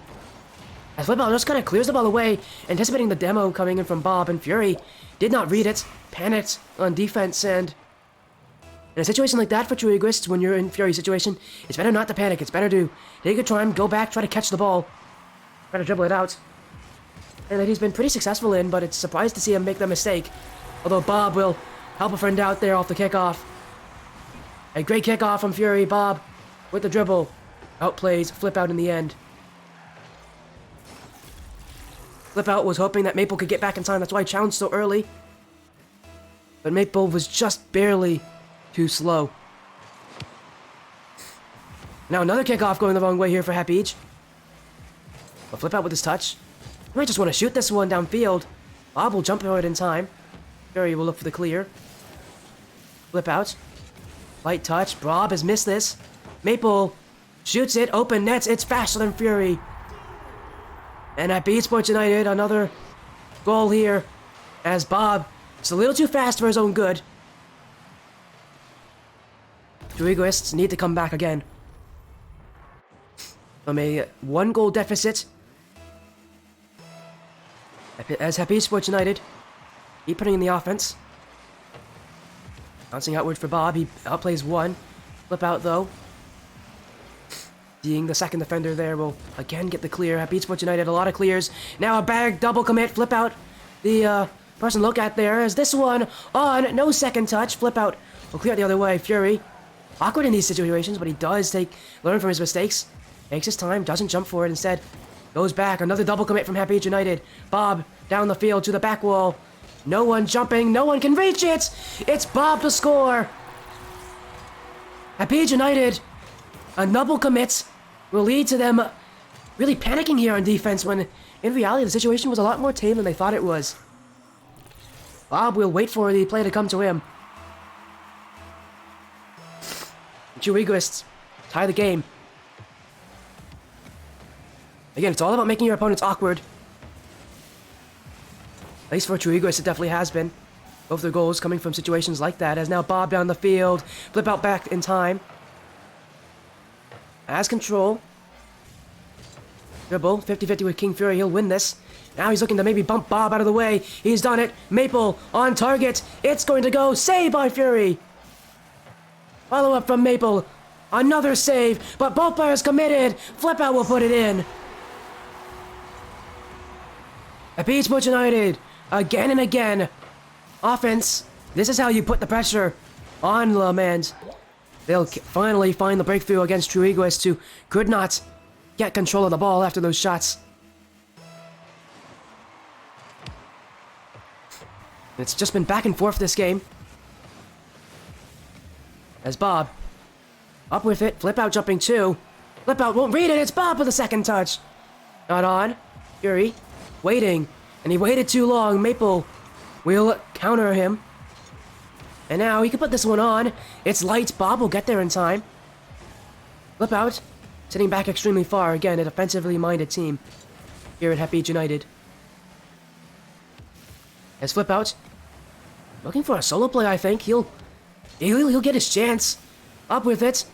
As Flip out just kind of clears the ball away, anticipating the demo coming in from Bob, and Fury did not read it, panicked on defense, and in a situation like that for true Egoists, when you're in Fury's situation, it's better not to panic. It's better to take your time, go back, try to catch the ball, try to dribble it out. And that he's been pretty successful in, but it's surprised to see him make that mistake. Although Bob will help a friend out there off the kickoff. A great kickoff from Fury. Bob with the dribble. Outplays Flip out in the end. Flip out was hoping that Maple could get back in time. That's why he challenged so early. But Maple was just barely too slow. Now another kickoff going the wrong way here for Happydgesports. But Flip out with his touch. He might just want to shoot this one downfield. Bob will jump for it in time. Fury will look for the clear. Flip out. Light touch. Bob has missed this. Maple shoots it. Open nets. It's faster than Fury. And at Happydgesports United, another goal here. As Bob is a little too fast for his own good. Two Egoists need to come back again. From a 1-goal deficit. As Happydgesports United keep putting in the offense. Bouncing outward for Bob. He outplays one. Flip out though. Seeing the second defender there will again get the clear. Happydgesports United, a lot of clears. Now a bag double commit. Flip out. The person look at there is this one on. No second touch. Flip out will clear it the other way. Fury. Awkward in these situations, but he does learn from his mistakes. Takes his time. Doesn't jump for it. Instead, goes back. Another double commit from Happydgesports United. Bob down the field to the back wall. No one jumping. No one can reach it. It's Bob to score. Happydgesports United. A double commit will lead to them really panicking here on defense when in reality the situation was a lot more tame than they thought it was. Bob will wait for the play to come to him. Two Egoists tie the game. Again, it's all about making your opponents awkward. At least for True Egoists, it definitely has been. Both their goals coming from situations like that. As now Bob down the field. Flip out back in time. Has control. Dribble. 50-50 with King Fury. He'll win this. Now he's looking to maybe bump Bob out of the way. He's done it. Maple on target. It's going to go. Save by Fury. Follow up from Maple. Another save. But both players committed. Flip out will put it in. Happydgesports United. Again and again. Offense. This is how you put the pressure on Le Mans. They'll finally find the breakthrough against True Egoists, who could not get control of the ball after those shots. It's just been back and forth this game. As Bob up with it. Flip out jumping two. Flip out won't read it. It's Bob with a second touch. Not on. Fury waiting. And he waited too long. Maple will counter him. And now he can put this one on. It's light. Bob will get there in time. Flip out. Sitting back extremely far. Again, a defensively minded team here at Happydgesports United. As Flip out. Looking for a solo play, I think. He'll get his chance. Up with it.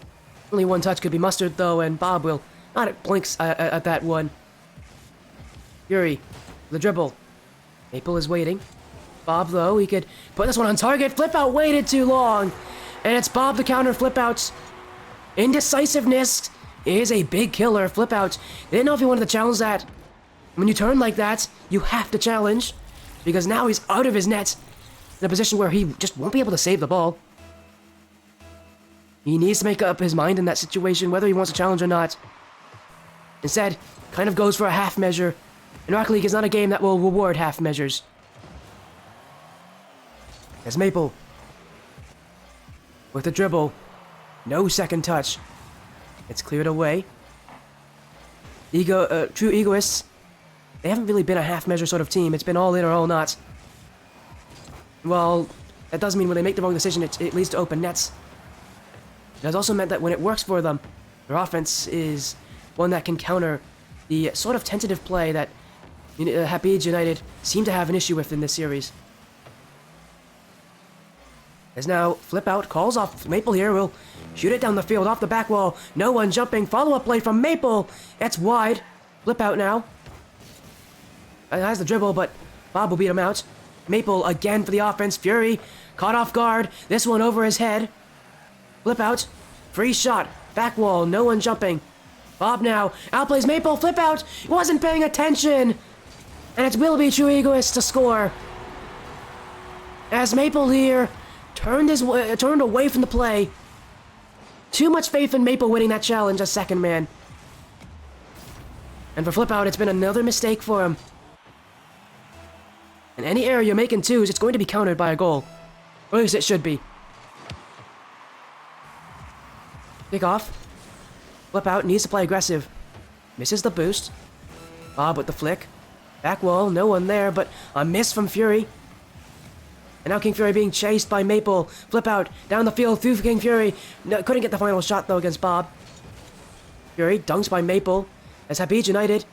Only one touch could be mustered, though, and Bob will not blinks at that one. Fury. The dribble. Maple is waiting. Bob, though, he could put this one on target. Flip out waited too long. And it's Bob the counter. Flip out. Indecisiveness is a big killer. Flip out. Didn't know if he wanted to challenge that. When you turn like that, you have to challenge. Because now he's out of his net. In a position where he just won't be able to save the ball. He needs to make up his mind in that situation, whether he wants to challenge or not. Instead, kind of goes for a half measure. And Rocket League is not a game that will reward half measures. As Maple. With the dribble. No second touch. It's cleared away. True Egoists they haven't really been a half-measure sort of team. It's been all in or all not. Well, that does mean when they make the wrong decision, it leads to open nets. It has also meant that when it works for them, their offense is one that can counter the sort of tentative play that Happydge United seem to have an issue with in this series. As now, flip out, calls off Maple here, will shoot it down the field, off the back wall. No one jumping, follow-up play from Maple. That's wide. Flip out now. Has the dribble, but Bob will beat him out. Maple again for the offense. Fury caught off guard. This one over his head. Flip out. Free shot. Back wall. No one jumping. Bob now outplays Maple. Flip out. Wasn't paying attention. And it will be True Egoists to score. As Maple here turned away from the play. Too much faith in Maple winning that challenge as second man. And for Flip out, it's been another mistake for him. And any error you make in twos, it's going to be countered by a goal. Or at least it should be. Kick off. Flip out, needs to play aggressive. Misses the boost. Bob with the flick. Back wall, no one there, but a miss from Fury. And now King Fury being chased by Maple. Flip out, down the field through King Fury. No, couldn't get the final shot though against Bob. Fury dunks by Maple. As Happydge United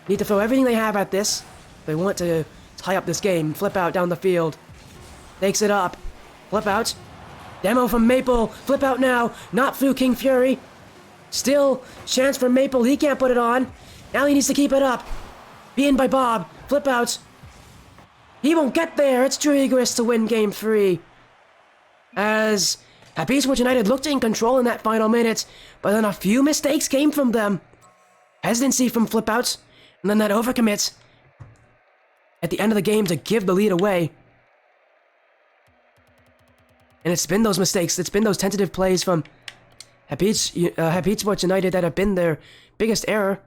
need to throw everything they have at this. They want to tie up this game. Flip out down the field. Takes it up. Flip out. Demo from Maple. Flip out now. Not through King Fury. Still chance for Maple. He can't put it on. Now he needs to keep it up. Beaten by Bob. Flip out. He won't get there. It's True Egoists to win game 3. As Happydgesports United looked in control in that final minute, but then a few mistakes came from them. Hesitancy from Flip out, and then that overcommit at the end of the game to give the lead away. And it's been those mistakes, it's been those tentative plays from Happydgesports United that have been their biggest error.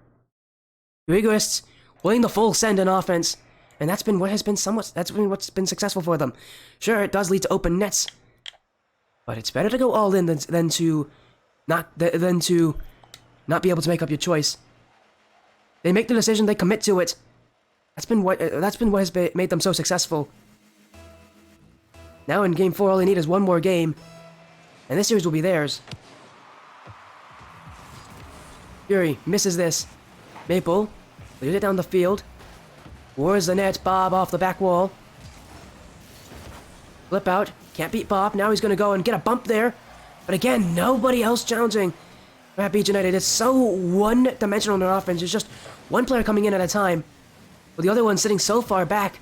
The Egoists winning the full send in offense, and that's been what's been successful for them. Sure, it does lead to open nets, but it's better to go all in than to not be able to make up your choice. They make the decision, they commit to it. That's been what has made them so successful. Now in game 4, all they need is one more game, and this series will be theirs. Fury misses this. Maple leads it down the field. Wars the net. Bob off the back wall. Flip out. Can't beat Bob. Now he's going to go and get a bump there. But again, nobody else challenging Happydge United. It's so one-dimensional in their offense. It's just one player coming in at a time, with the other one sitting so far back.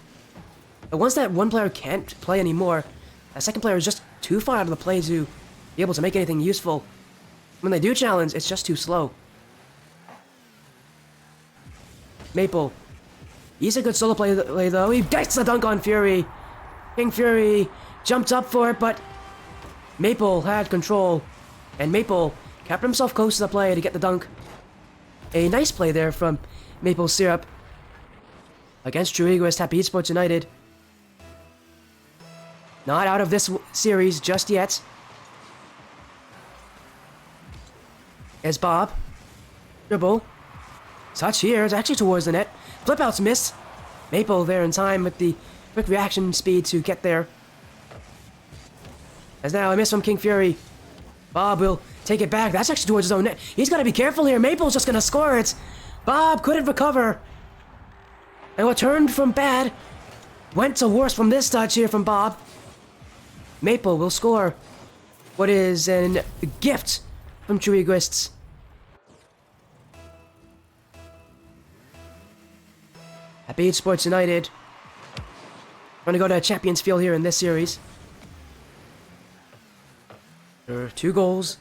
But once that one player can't play anymore, that second player is just too far out of the play to be able to make anything useful. When they do challenge, it's just too slow. Maple. He's a good solo play though. He gets the dunk on Fury. King Fury jumped up for it, but Maple had control. And Maple kept himself close to the play to get the dunk. A nice play there from Maple Syrup against True Egoist Happydgesports United. Not out of this series just yet. As Bob. Dribble. Touch here. It's actually towards the net. Flip out's missed. Maple there in time with the quick reaction speed to get there. As now a miss from King Fury. Bob will take it back. That's actually towards his own net. He's got to be careful here. Maple's just going to score it. Bob couldn't recover. And what turned from bad went to worse from this touch here from Bob. Maple will score what is a gift from True Egoists. Happydgesports United going to go to Champions Field here in this series. There are 2 goals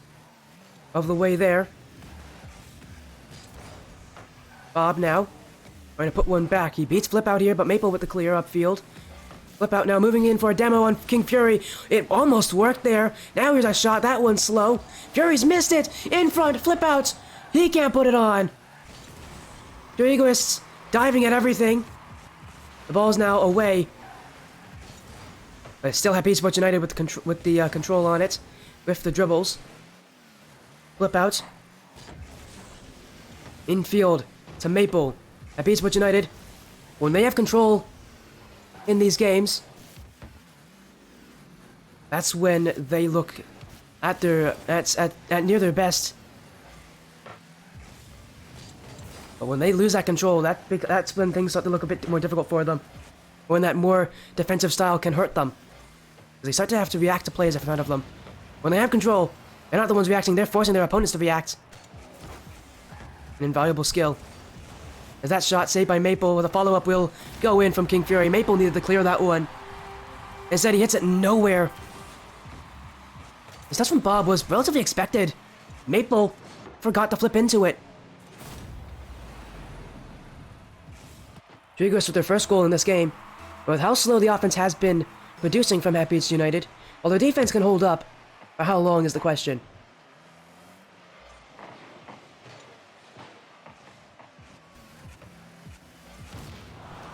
of the way there. Bob now trying to put one back. He beats Flip out here, but Maple with the clear upfield. Flip out now moving in for a demo on King Fury. It almost worked there. Now here's a shot. That one's slow. Fury's missed it. In front. Flip out. He can't put it on. True Egoists diving at everything. The ball's now away. But it's still Happydgesports United with the control on it. With the dribbles. Flip out. Infield to Maple. Happydgesports United, when they have control in these games, that's when they look at their at near their best. But when they lose that control, that's when things start to look a bit more difficult for them. When that more defensive style can hurt them. Because they start to have to react to plays in front of them. When they have control, they're not the ones reacting, they're forcing their opponents to react. An invaluable skill. As that shot saved by Maple with a follow-up will go in from King Fury. Maple needed to clear that one. Instead, he hits it nowhere. This touch from Bob was relatively expected. Maple forgot to flip into it. Egoists with their first goal in this game. But with how slow the offense has been producing from Happydgesports United, while their defense can hold up, for how long is the question.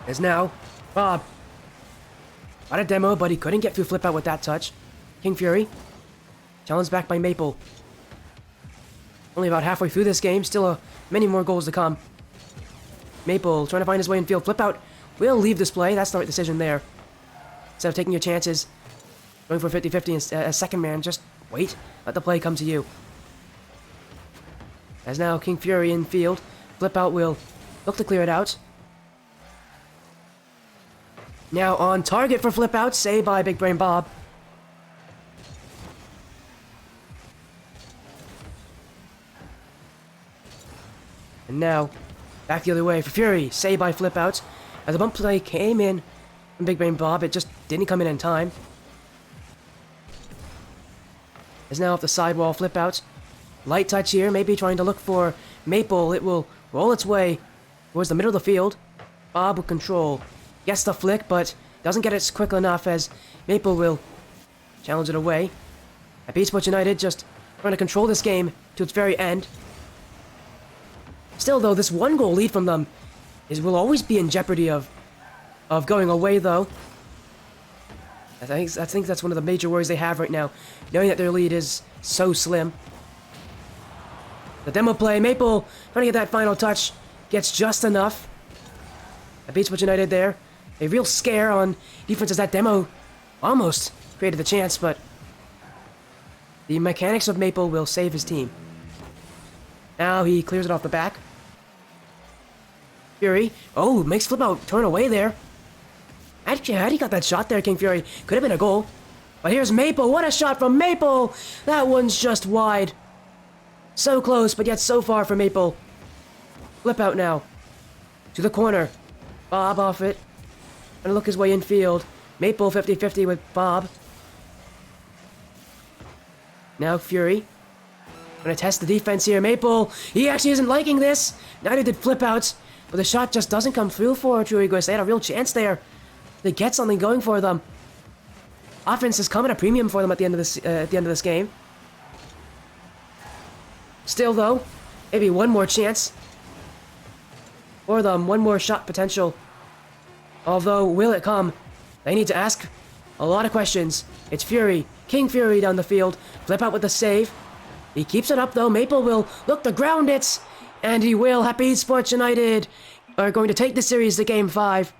As now, Bob got a demo, but he couldn't get through flip out with that touch. King Fury, challenged back by Maple. Only about halfway through this game, still many more goals to come. Maple trying to find his way in field. Flip out will leave this play. That's the right decision there. Instead of taking your chances, going for 50-50 as second man, just wait. Let the play come to you. As now King Fury in field. Flip out will look to clear it out. Now on target for flip out. Saved by Big Brain Bob. And now back the other way for Fury. Saved by flip out. As the bump play came in from Big Brain Bob, it just didn't come in time. As now off the sidewall flip out. Light touch here, maybe trying to look for Maple. It will roll its way towards the middle of the field. Bob will control. Gets the flick, but doesn't get it quick enough as Maple will challenge it away. Happydgesports United just trying to control this game to its very end. Still, though, this one goal lead from them will always be in jeopardy of going away, though. I think that's one of the major worries they have right now, knowing that their lead is so slim. The demo play, Maple trying to get that final touch, gets just enough. Happydgesports United there. A real scare on defense as that demo almost created the chance, but the mechanics of Maple will save his team. Now he clears it off the back. Fury. Oh, makes flip out turn away there. Actually, had he got that shot there, King Fury, could have been a goal. But here's Maple. What a shot from Maple! That one's just wide. So close, but yet so far for Maple. Flip out now. To the corner. Bob off it. Gonna look his way in field. Maple 50-50 with Bob. Now Fury. Gonna test the defense here. Maple, he actually isn't liking this. Neither did flip outs. But the shot just doesn't come through for True Egoists. They had a real chance there. They get something going for them. Offense is coming at a premium for them at the end of this game. Still though, maybe one more chance for them. One more shot potential. Although, will it come? They need to ask a lot of questions. It's Fury. King Fury down the field. Flip out with the save. He keeps it up though. Maple will look to ground it. And he will. Happydgesports United are going to take the series to Game 5.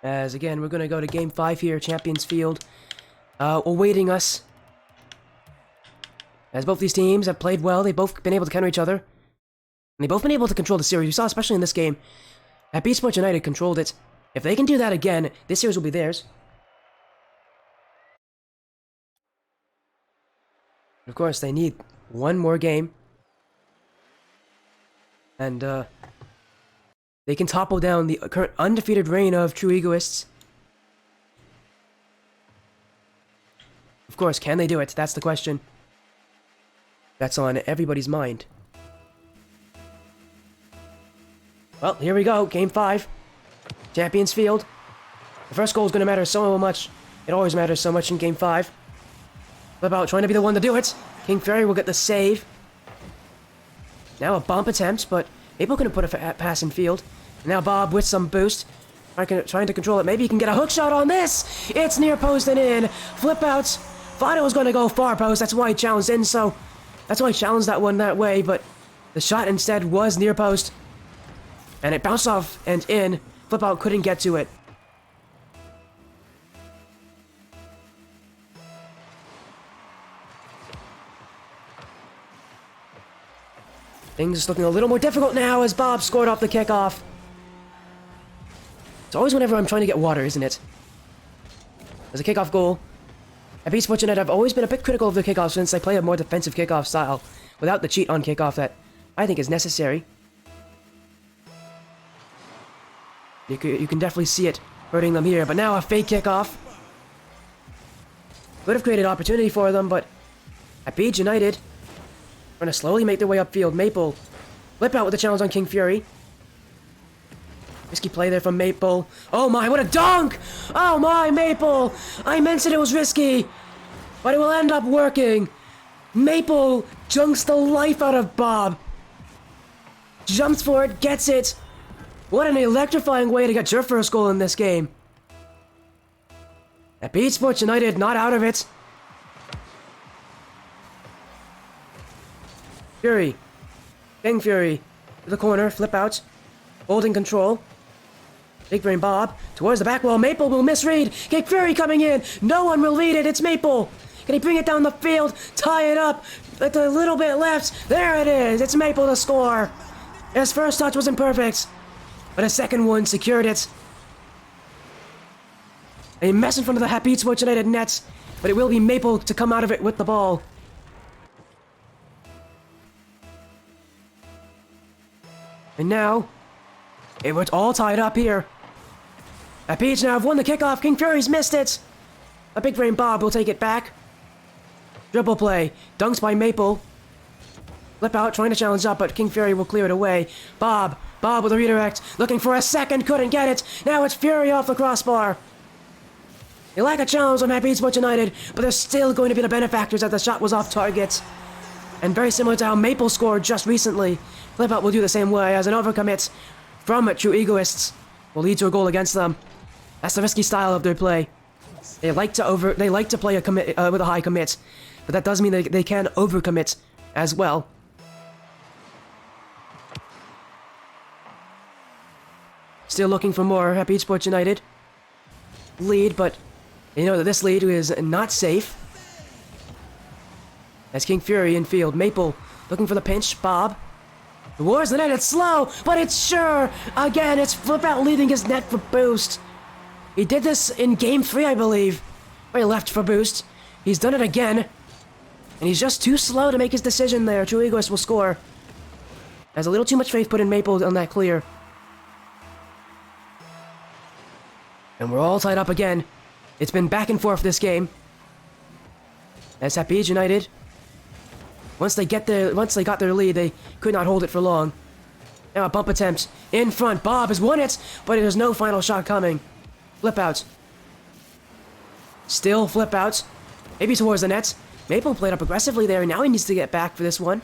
As again, we're going to go to Game 5 here, Champions Field, awaiting us. As both these teams have played well, they've both been able to counter each other. And they've both been able to control the series. We saw, especially in this game, Happydgesports United controlled it. If they can do that again, this series will be theirs. Of course, they need one more game. And, they can topple down the current undefeated reign of True Egoists. Of course, can they do it? That's the question. That's on everybody's mind. Well, here we go. Game 5. Champions Field. The first goal is going to matter so much. It always matters so much in Game 5. Flip out, trying to be the one to do it. King Fury will get the save. Now a bump attempt, but Maple couldn't put a pass in field. Now Bob with some boost. Trying to control it. Maybe he can get a hook shot on this. It's near post and in. Flip out. Thought it was going to go far post. That's why he challenged in. So that's why he challenged that one that way. But the shot instead was near post. And it bounced off and in. Flip out couldn't get to it. Things looking a little more difficult now as Bob scored off the kickoff. It's always whenever I'm trying to get water, isn't it? There's a kickoff goal. Happydgesports United have always been a bit critical of the kickoff since they play a more defensive kickoff style without the cheat on kickoff that I think is necessary. You can definitely see it hurting them here, but now a fake kickoff. Would have created opportunity for them, but Happydgesports United trying to slowly make their way upfield. Maple flip out with the challenge on King Fury. Risky play there from Maple. Oh my, what a dunk! Oh my, Maple! I mentioned it was risky, but it will end up working. Maple junks the life out of Bob. Jumps for it, gets it. What an electrifying way to get your first goal in this game. Happydgesports United not out of it. Fury. King Fury. To the corner, flip out. Holding control. Big brain Bob. Towards the back wall. Maple will misread. King Fury coming in. No one will lead it. It's Maple. Can he bring it down the field? Tie it up. With a little bit left. There it is. It's Maple to score. His first touch wasn't perfect, but his second one secured it. A mess in front of the Happydgesports United nets, but it will be Maple to come out of it with the ball. And now, it was all tied up here. Happydgesports now have won the kickoff. King Fury's missed it. A big brain Bob will take it back. Dribble play. Dunks by Maple. Flip out, trying to challenge up, but King Fury will clear it away. Bob with a redirect. Looking for a second, couldn't get it. Now it's Fury off the crossbar. They lack a challenge on Happydgesports United, but they're still going to be the benefactors as the shot was off target. And very similar to how Maple scored just recently, Flip Out will do the same way as an overcommit from True Egoists will lead to a goal against them. That's the risky style of their play. They like to play a commit with a high commit, but that does mean they can overcommit as well. Still looking for more Happydgesports United lead, but you know that this lead is not safe. As King Fury in field, Maple looking for the pinch. Bob towards the net. It's slow, but it's sure. Again, it's Flip Out leaving his net for boost. He did this in Game 3, I believe, where he left for boost. He's done it again, and he's just too slow to make his decision there. True Egoist will score. Has a little too much faith put in Maple on that clear. And we're all tied up again. It's been back and forth this game. As Happydgesports United, once they got their lead, they could not hold it for long. Now a bump attempt in front. Bob has won it, but there's no final shot coming. Flip out. Still flip out. Maybe towards the net. Maple played up aggressively there, and now he needs to get back for this one.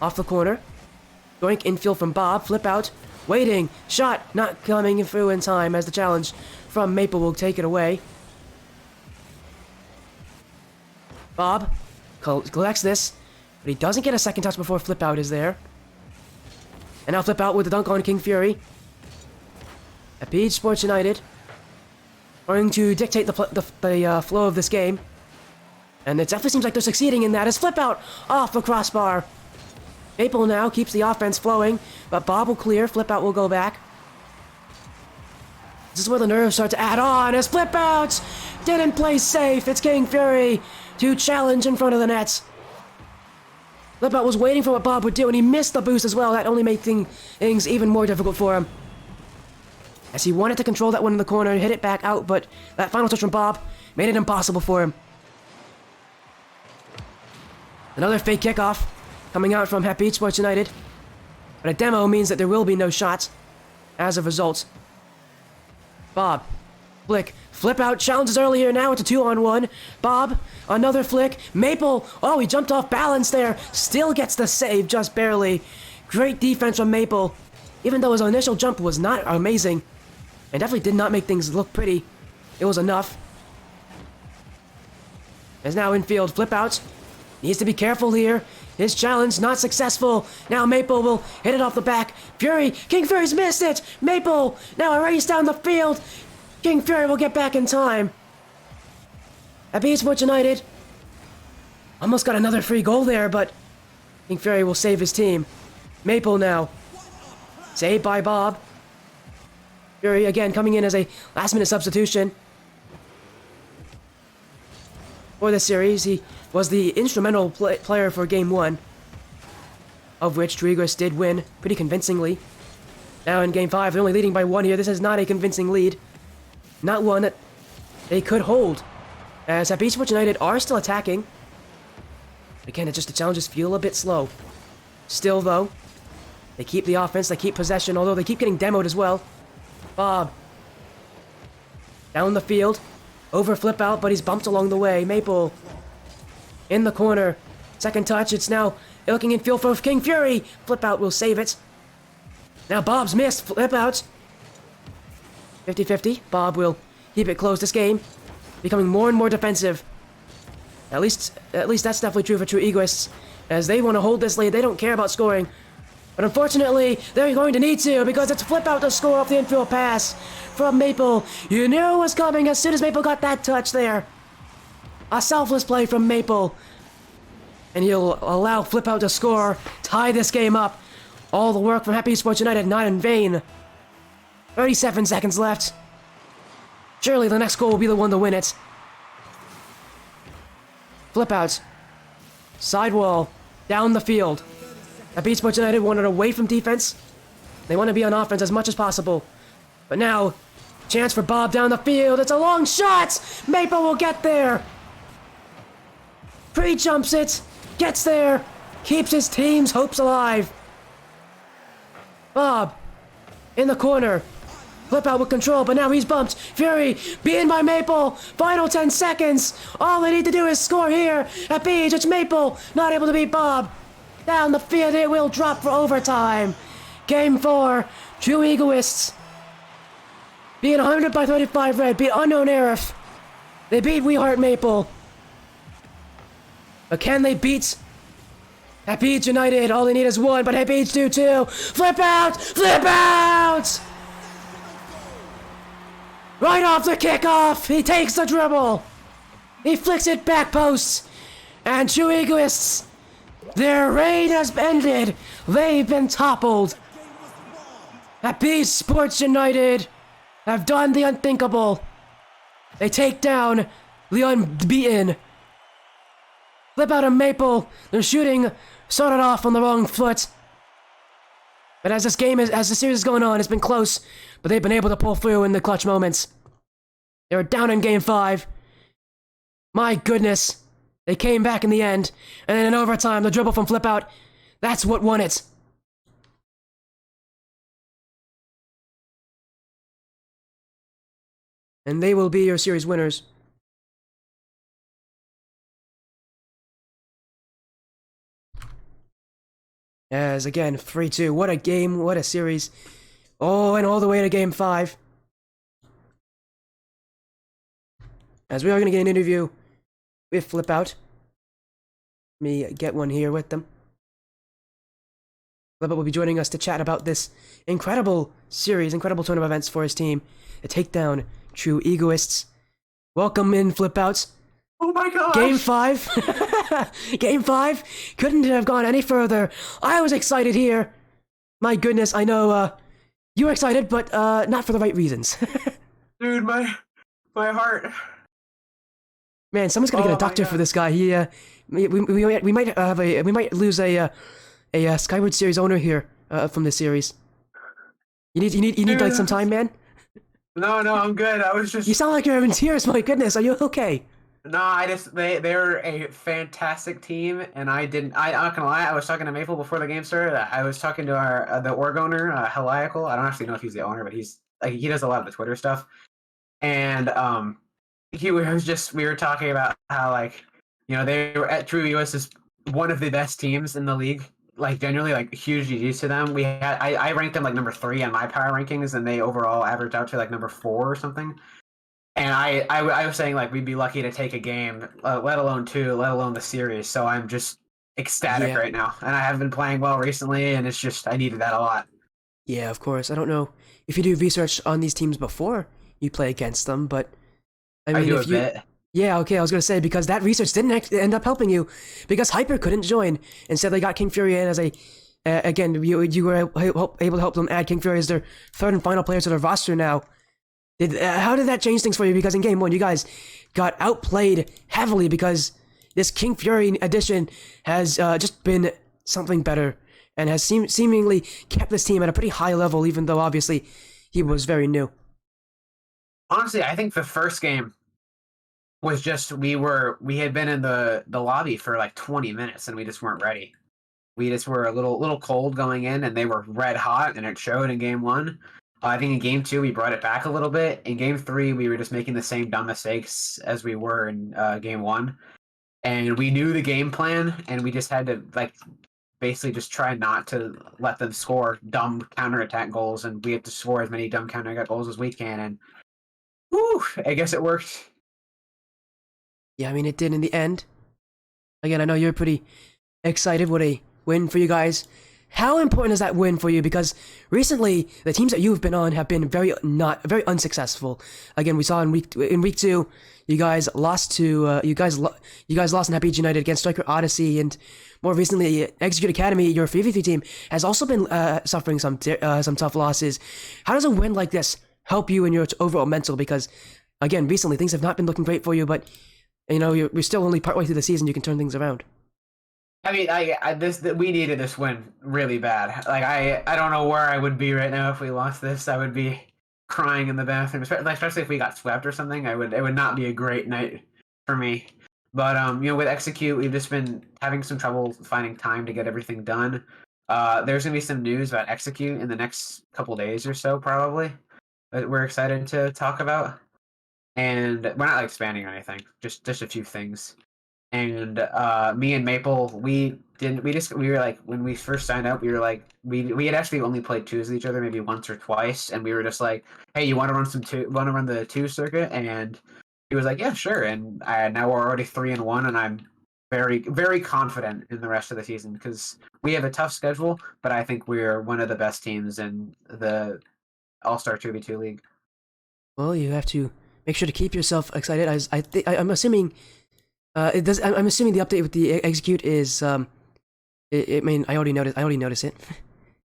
Off the corner. Doink infield from Bob. Flip out. Waiting. Shot not coming through in time as the challenge from Maple will take it away. Bob collects this, but he doesn't get a second touch before Flip Out is there. And now Flip Out with the dunk on King Fury. Happydgesports United going to dictate the flow of this game. And it definitely seems like they're succeeding in that as Flip Out off the crossbar. Maple now keeps the offense flowing, but Bob will clear. Flip Out will go back. This is where the nerves start to add on as Flip Out didn't play safe. It's King Fury to challenge in front of the net. Flip Out was waiting for what Bob would do, and he missed the boost as well. That only made things even more difficult for him. As he wanted to control that one in the corner, hit it back out, but that final touch from Bob made it impossible for him. Another fake kickoff coming out from Happydgesports United. But a demo means that there will be no shots as a result. Bob. Flick. Flip out. Challenges earlier. Now it's a 2-on-1. Bob. Another flick. Maple. Oh, he jumped off balance there. Still gets the save just barely. Great defense from Maple. Even though his initial jump was not amazing. And definitely did not make things look pretty. It was enough. As now infield. Flip out. Needs to be careful here. His challenge not successful. Now Maple will hit it off the back. Fury. King Fury's missed it. Maple. Now a race down the field. King Fury will get back in time. Happydgesports United almost got another free goal there, but King Fury will save his team. Maple now. Saved by Bob. Fury again coming in as a last-minute substitution. For this series, he was the instrumental player for Game 1, of which Egoists did win pretty convincingly. Now in Game 5, they're only leading by 1 here. This is not a convincing lead. Not one that they could hold, as Happydgesports United are still attacking. Again, it's just the challenges feel a bit slow. Still, though, they keep the offense, they keep possession, although they keep getting demoed as well. Bob. Down the field. Over flip out, but he's bumped along the way. Maple. In the corner. Second touch, it's now looking in field for King Fury. Flip out will save it. Now Bob's missed. Flip out. 50-50. Bob will keep it close this game. Becoming more and more defensive. At least that's definitely true for True Egoists. As they want to hold this lead, they don't care about scoring. But unfortunately, they're going to need to, because it's flip out to score off the infield pass from Maple. You knew it was coming as soon as Maple got that touch there. A selfless play from Maple. And he'll allow flip out to score, tie this game up. All the work from Happydgesports United not in vain. 37 seconds left. Surely the next goal will be the one to win it. Flip out. Sidewall. Down the field. Happydgesports United wanted away from defense. They want to be on offense as much as possible. But now, chance for Bob down the field. It's a long shot! Maple will get there. Pre-jumps it. Gets there. Keeps his team's hopes alive. Bob. In the corner. Flip out with control, but now he's bumped. Fury, beaten by Maple. Final 10 seconds. All they need to do is score here. At Beach, it's Maple. Not able to beat Bob. Down the field, it will drop for overtime. Game 4, True Egoists. Being 100 by 35 red, beat Unknown Aerith. They beat We Heart Maple. But can they beat Happydgesports United? All they need is 1, but Happydgesports do too. Flip out! Flip out! Right off the kickoff, he takes the dribble. He flicks it back post. And True Egoists, their reign has ended. They've been toppled. Happydgesports United have done the unthinkable. They take down the unbeaten. Flip out of Maple. Their shooting started off on the wrong foot. But as the series is going on, it's been close, but they've been able to pull through in the clutch moments. They were down in Game 5. My goodness. They came back in the end, and then in overtime, the dribble from Flip Out, that's what won it. And they will be your series winners. As again, 3-2. What a game, what a series. Oh, and all the way to Game 5. As we are going to get an interview with Flip Out. Let me get one here with them. Flip Out will be joining us to chat about this incredible series, incredible turn of events for his team. To take down True Egoists. Welcome in, Flip Out. Oh my gosh! Game 5. Game 5. Couldn't have gone any further. I was excited here. My goodness, I know you were excited, but not for the right reasons. Dude, my heart. Man, someone's gotta get a doctor for this guy. He we might lose a Skyward series owner here from this series. You need Dude, like some time, man. No, I'm good. I was just. You sound like you're in tears. My goodness, are you okay? No, they're a fantastic team, and I'm not gonna lie. I was talking to Maple before the game started. I was talking to the org owner, Heliacal. I don't actually know if he's the owner, but he does a lot of the Twitter stuff. and he was just we were talking about how like they were at True US is one of the best teams in the league. Like generally, like huge GGs to them. I ranked them like number 3 on my power rankings, and they overall averaged out to like number 4 or something. And I was saying like we'd be lucky to take a game, let alone 2, let alone the series. So I'm just ecstatic Yeah, right now, and I have been playing well recently, and it's just I needed that a lot. yeah, of course. I don't know if you do research on these teams before you play against them, but I I mean, do a if you, bit. yeah, okay, I was gonna say because that research didn't end up helping you because Hyper couldn't join. Instead, they got King Fury in as a. Again, you were able to help them add King Fury as their third and final player to their roster now. How did that change things for you? Because in game one, you guys got outplayed heavily because this King Fury edition has just been something better and has seemingly kept this team at a pretty high level, even though obviously he was very new. Honestly, I think the first game was just we had been in the lobby for like 20 minutes and we just weren't ready. We just were a little cold going in, and they were red hot, and it showed in game one. I think in game two we brought it back a little bit. In game three, we were just making the same dumb mistakes as we were in game one, and we knew the game plan, and we just had to like basically just try not to let them score dumb counterattack goals, and we had to score as many dumb counterattack goals as we can. And whew, I guess it worked. Yeah, I mean, it did in the end. Again, I know you're pretty excited. What a win for you guys. How important is that win for you? Because recently, the teams that you've been on have been very unsuccessful. Again, we saw in week two, you guys lost to you guys lost in Happy United against Striker Odyssey, and more recently, Execute Academy, your 3v3 team, has also been suffering some tough losses. How does a win like this help you in your overall mental? Because again, recently things have not been looking great for you, but we're still only partway through the season. You can turn things around. I mean, we needed this win really bad. Like I don't know where I would be right now if we lost this. I would be crying in the bathroom, especially if we got swept or something. It would not be a great night for me. But with Execute, we've just been having some trouble finding time to get everything done. There's gonna be some news about Execute in the next couple days or so, probably, that we're excited to talk about. And we're not like expanding or anything, just a few things. And me and Maple, we were like when we first signed up, we were like we had actually only played twos with each other maybe once or twice, and we were just like, hey, you want to run the two circuit? And he was like, yeah, sure. And now we're already 3-1, and I'm very confident in the rest of the season because we have a tough schedule, but I think we're one of the best teams in the All Star 2v2 league. Well, you have to make sure to keep yourself excited. I'm assuming it does. I'm assuming the update with the execute is I mean, I already noticed it.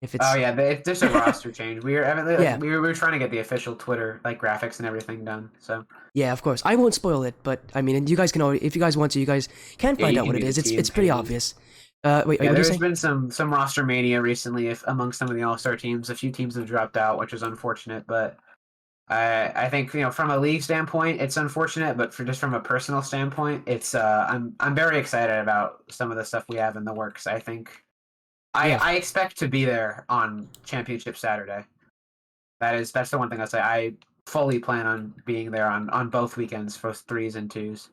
If Oh it's yeah, there's a roster change. yeah, We were trying to get the official Twitter like graphics and everything done. So yeah, of course. I won't spoil it, but I mean, you guys can already, if you guys want to, you guys can yeah, find you out can what it do the is. team It's pretty pages. obvious. Wait, Yeah, what do you there's say? been some roster mania recently if, among some of the All Star teams. A few teams have dropped out, which is unfortunate. But I think from a league standpoint, it's unfortunate. But for just from a personal standpoint, it's I'm very excited about some of the stuff we have in the works. I think Yeah, I expect to be there on Championship Saturday. That's the one thing I say. I fully plan on being there on both weekends for threes and twos.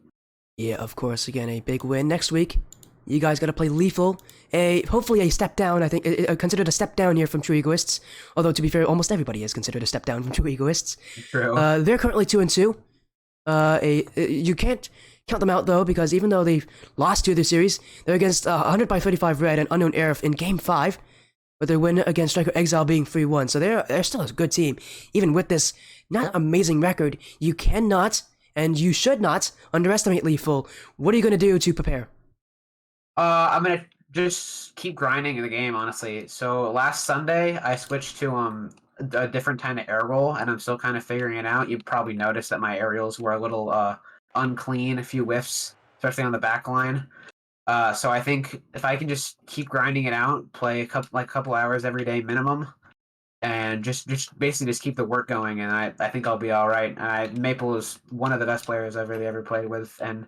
yeah, of course. Again, a big win next week. You guys got to play Lethal. Hopefully a step down. I think considered a step down here from True Egoists. Although to be fair, almost everybody is considered a step down from True Egoists. True. They're currently 2-2. You can't count them out though because even though they've lost two of their series, they're against 100 by 35 Red and Unknown Air in Game 5. But their win against Striker Exile being 3-1. So they're still a good team. Even with this not amazing record, you cannot and you should not underestimate Lethal. What are you going to do to prepare? I'm gonna just keep grinding in the game, honestly. So last Sunday, I switched to a different kind of air roll, and I'm still kind of figuring it out. You probably noticed that my aerials were a little unclean, a few whiffs, especially on the back line. So I think if I can just keep grinding it out, play a couple hours every day minimum, and just basically just keep the work going, and I think I'll be all right. Maple is one of the best players I've really ever played with, and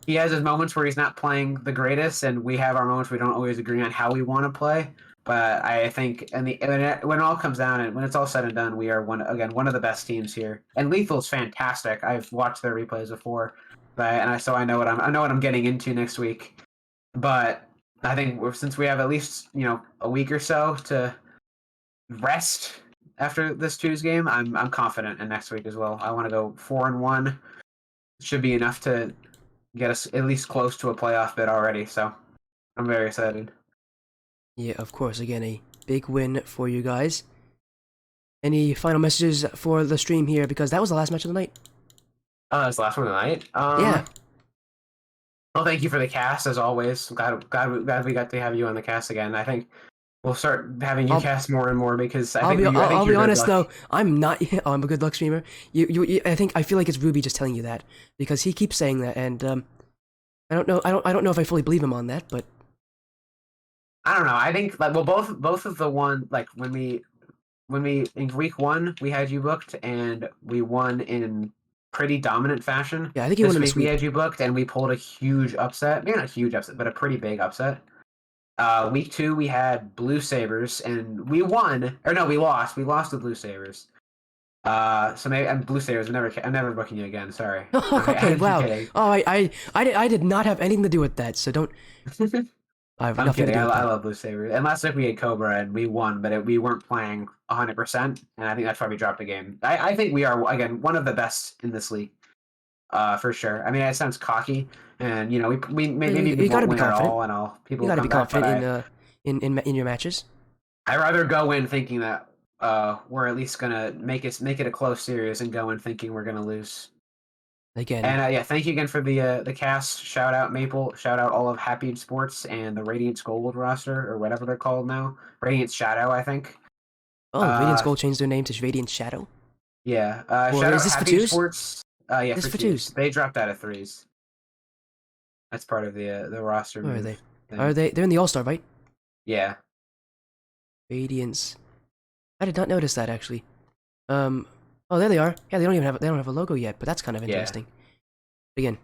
he has his moments where he's not playing the greatest, and we have our moments we don't always agree on how we want to play. But I think when it all comes down and when it's all said and done, we are one of the best teams here. And Lethal's fantastic. I've watched their replays before, so I know what I'm getting into next week. But I think since we have at least a week or so to rest after this Tuesday game, I'm confident in next week as well. I want to go 4-1. Should be enough to get us at least close to a playoff bid already. So I'm very excited. Yeah, of course. Again, a big win for you guys. Any final messages for the stream here? Because that was the last match of the night. Oh, that's the last one of the night. Yeah. Well, thank you for the cast as always. Glad we got to have you on the cast again. I think we'll start having you cast more and more because I'll be honest though. I'm not. I'm a good luck streamer. I feel like it's Ruby just telling you that because he keeps saying that, and I don't know. I don't know if I fully believe him on that, but I don't know. I think both of the one when we in week 1 we had you booked and we won in pretty dominant fashion. Yeah, I think you won in the sweep. We had you booked and we pulled a huge upset. Maybe not a huge upset, but a pretty big upset. Week 2 we had Blue Sabres and we won. Or no, we lost. We lost to Blue Sabres. So maybe Blue Sabres. I'm never booking you again. Sorry. Okay, wow. Oh, I did not have anything to do with that. So don't. I'm kidding. I love Blue Sabres. And last week we had Cobra and we won, but we weren't playing 100%, and I think that's why we dropped the game. I think we are again one of the best in this league, for sure. I mean, it sounds cocky, and we maybe we won't win at all, and all people. You gotta be confident in your matches. I rather go in thinking that we're at least gonna make it a close series, and go in thinking we're gonna lose. Again. And yeah, thank you again for the cast. Shout out Maple. Shout out all of Happydgesports and the Radiance Gold roster, or whatever they're called now. Radiance Shadow, I think. Oh, Radiance Gold changed their name to Radiance Shadow? Yeah. Shout out Happydgesports. Yeah, this for twos. They dropped out of 3s. That's part of the roster. Where are they? Are they? They're in the All-Star, right? Yeah. Radiance. I did not notice that actually. Oh, there they are. Yeah, they don't have a logo yet, but that's kind of interesting. Yeah. Again,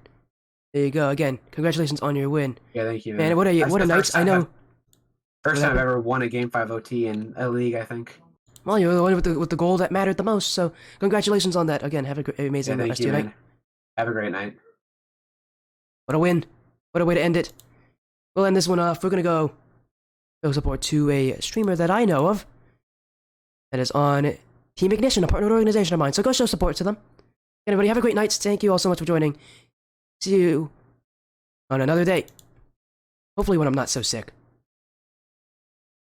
there you go. Again, congratulations on your win. Yeah, thank you, man. And what a night! I know. First time I've ever won a Game 5 OT in a league, I think. Well, you're the one with the goal that mattered the most. So congratulations on that. Again, have an amazing rest of your night. Have a great night. What a win! What a way to end it. We'll end this one off. We're gonna go support to a streamer that I know of that is on Team Ignition, a partnered organization of mine. So go show support to them. Everybody, have a great night. Thank you all so much for joining. See you on another day. Hopefully when I'm not so sick.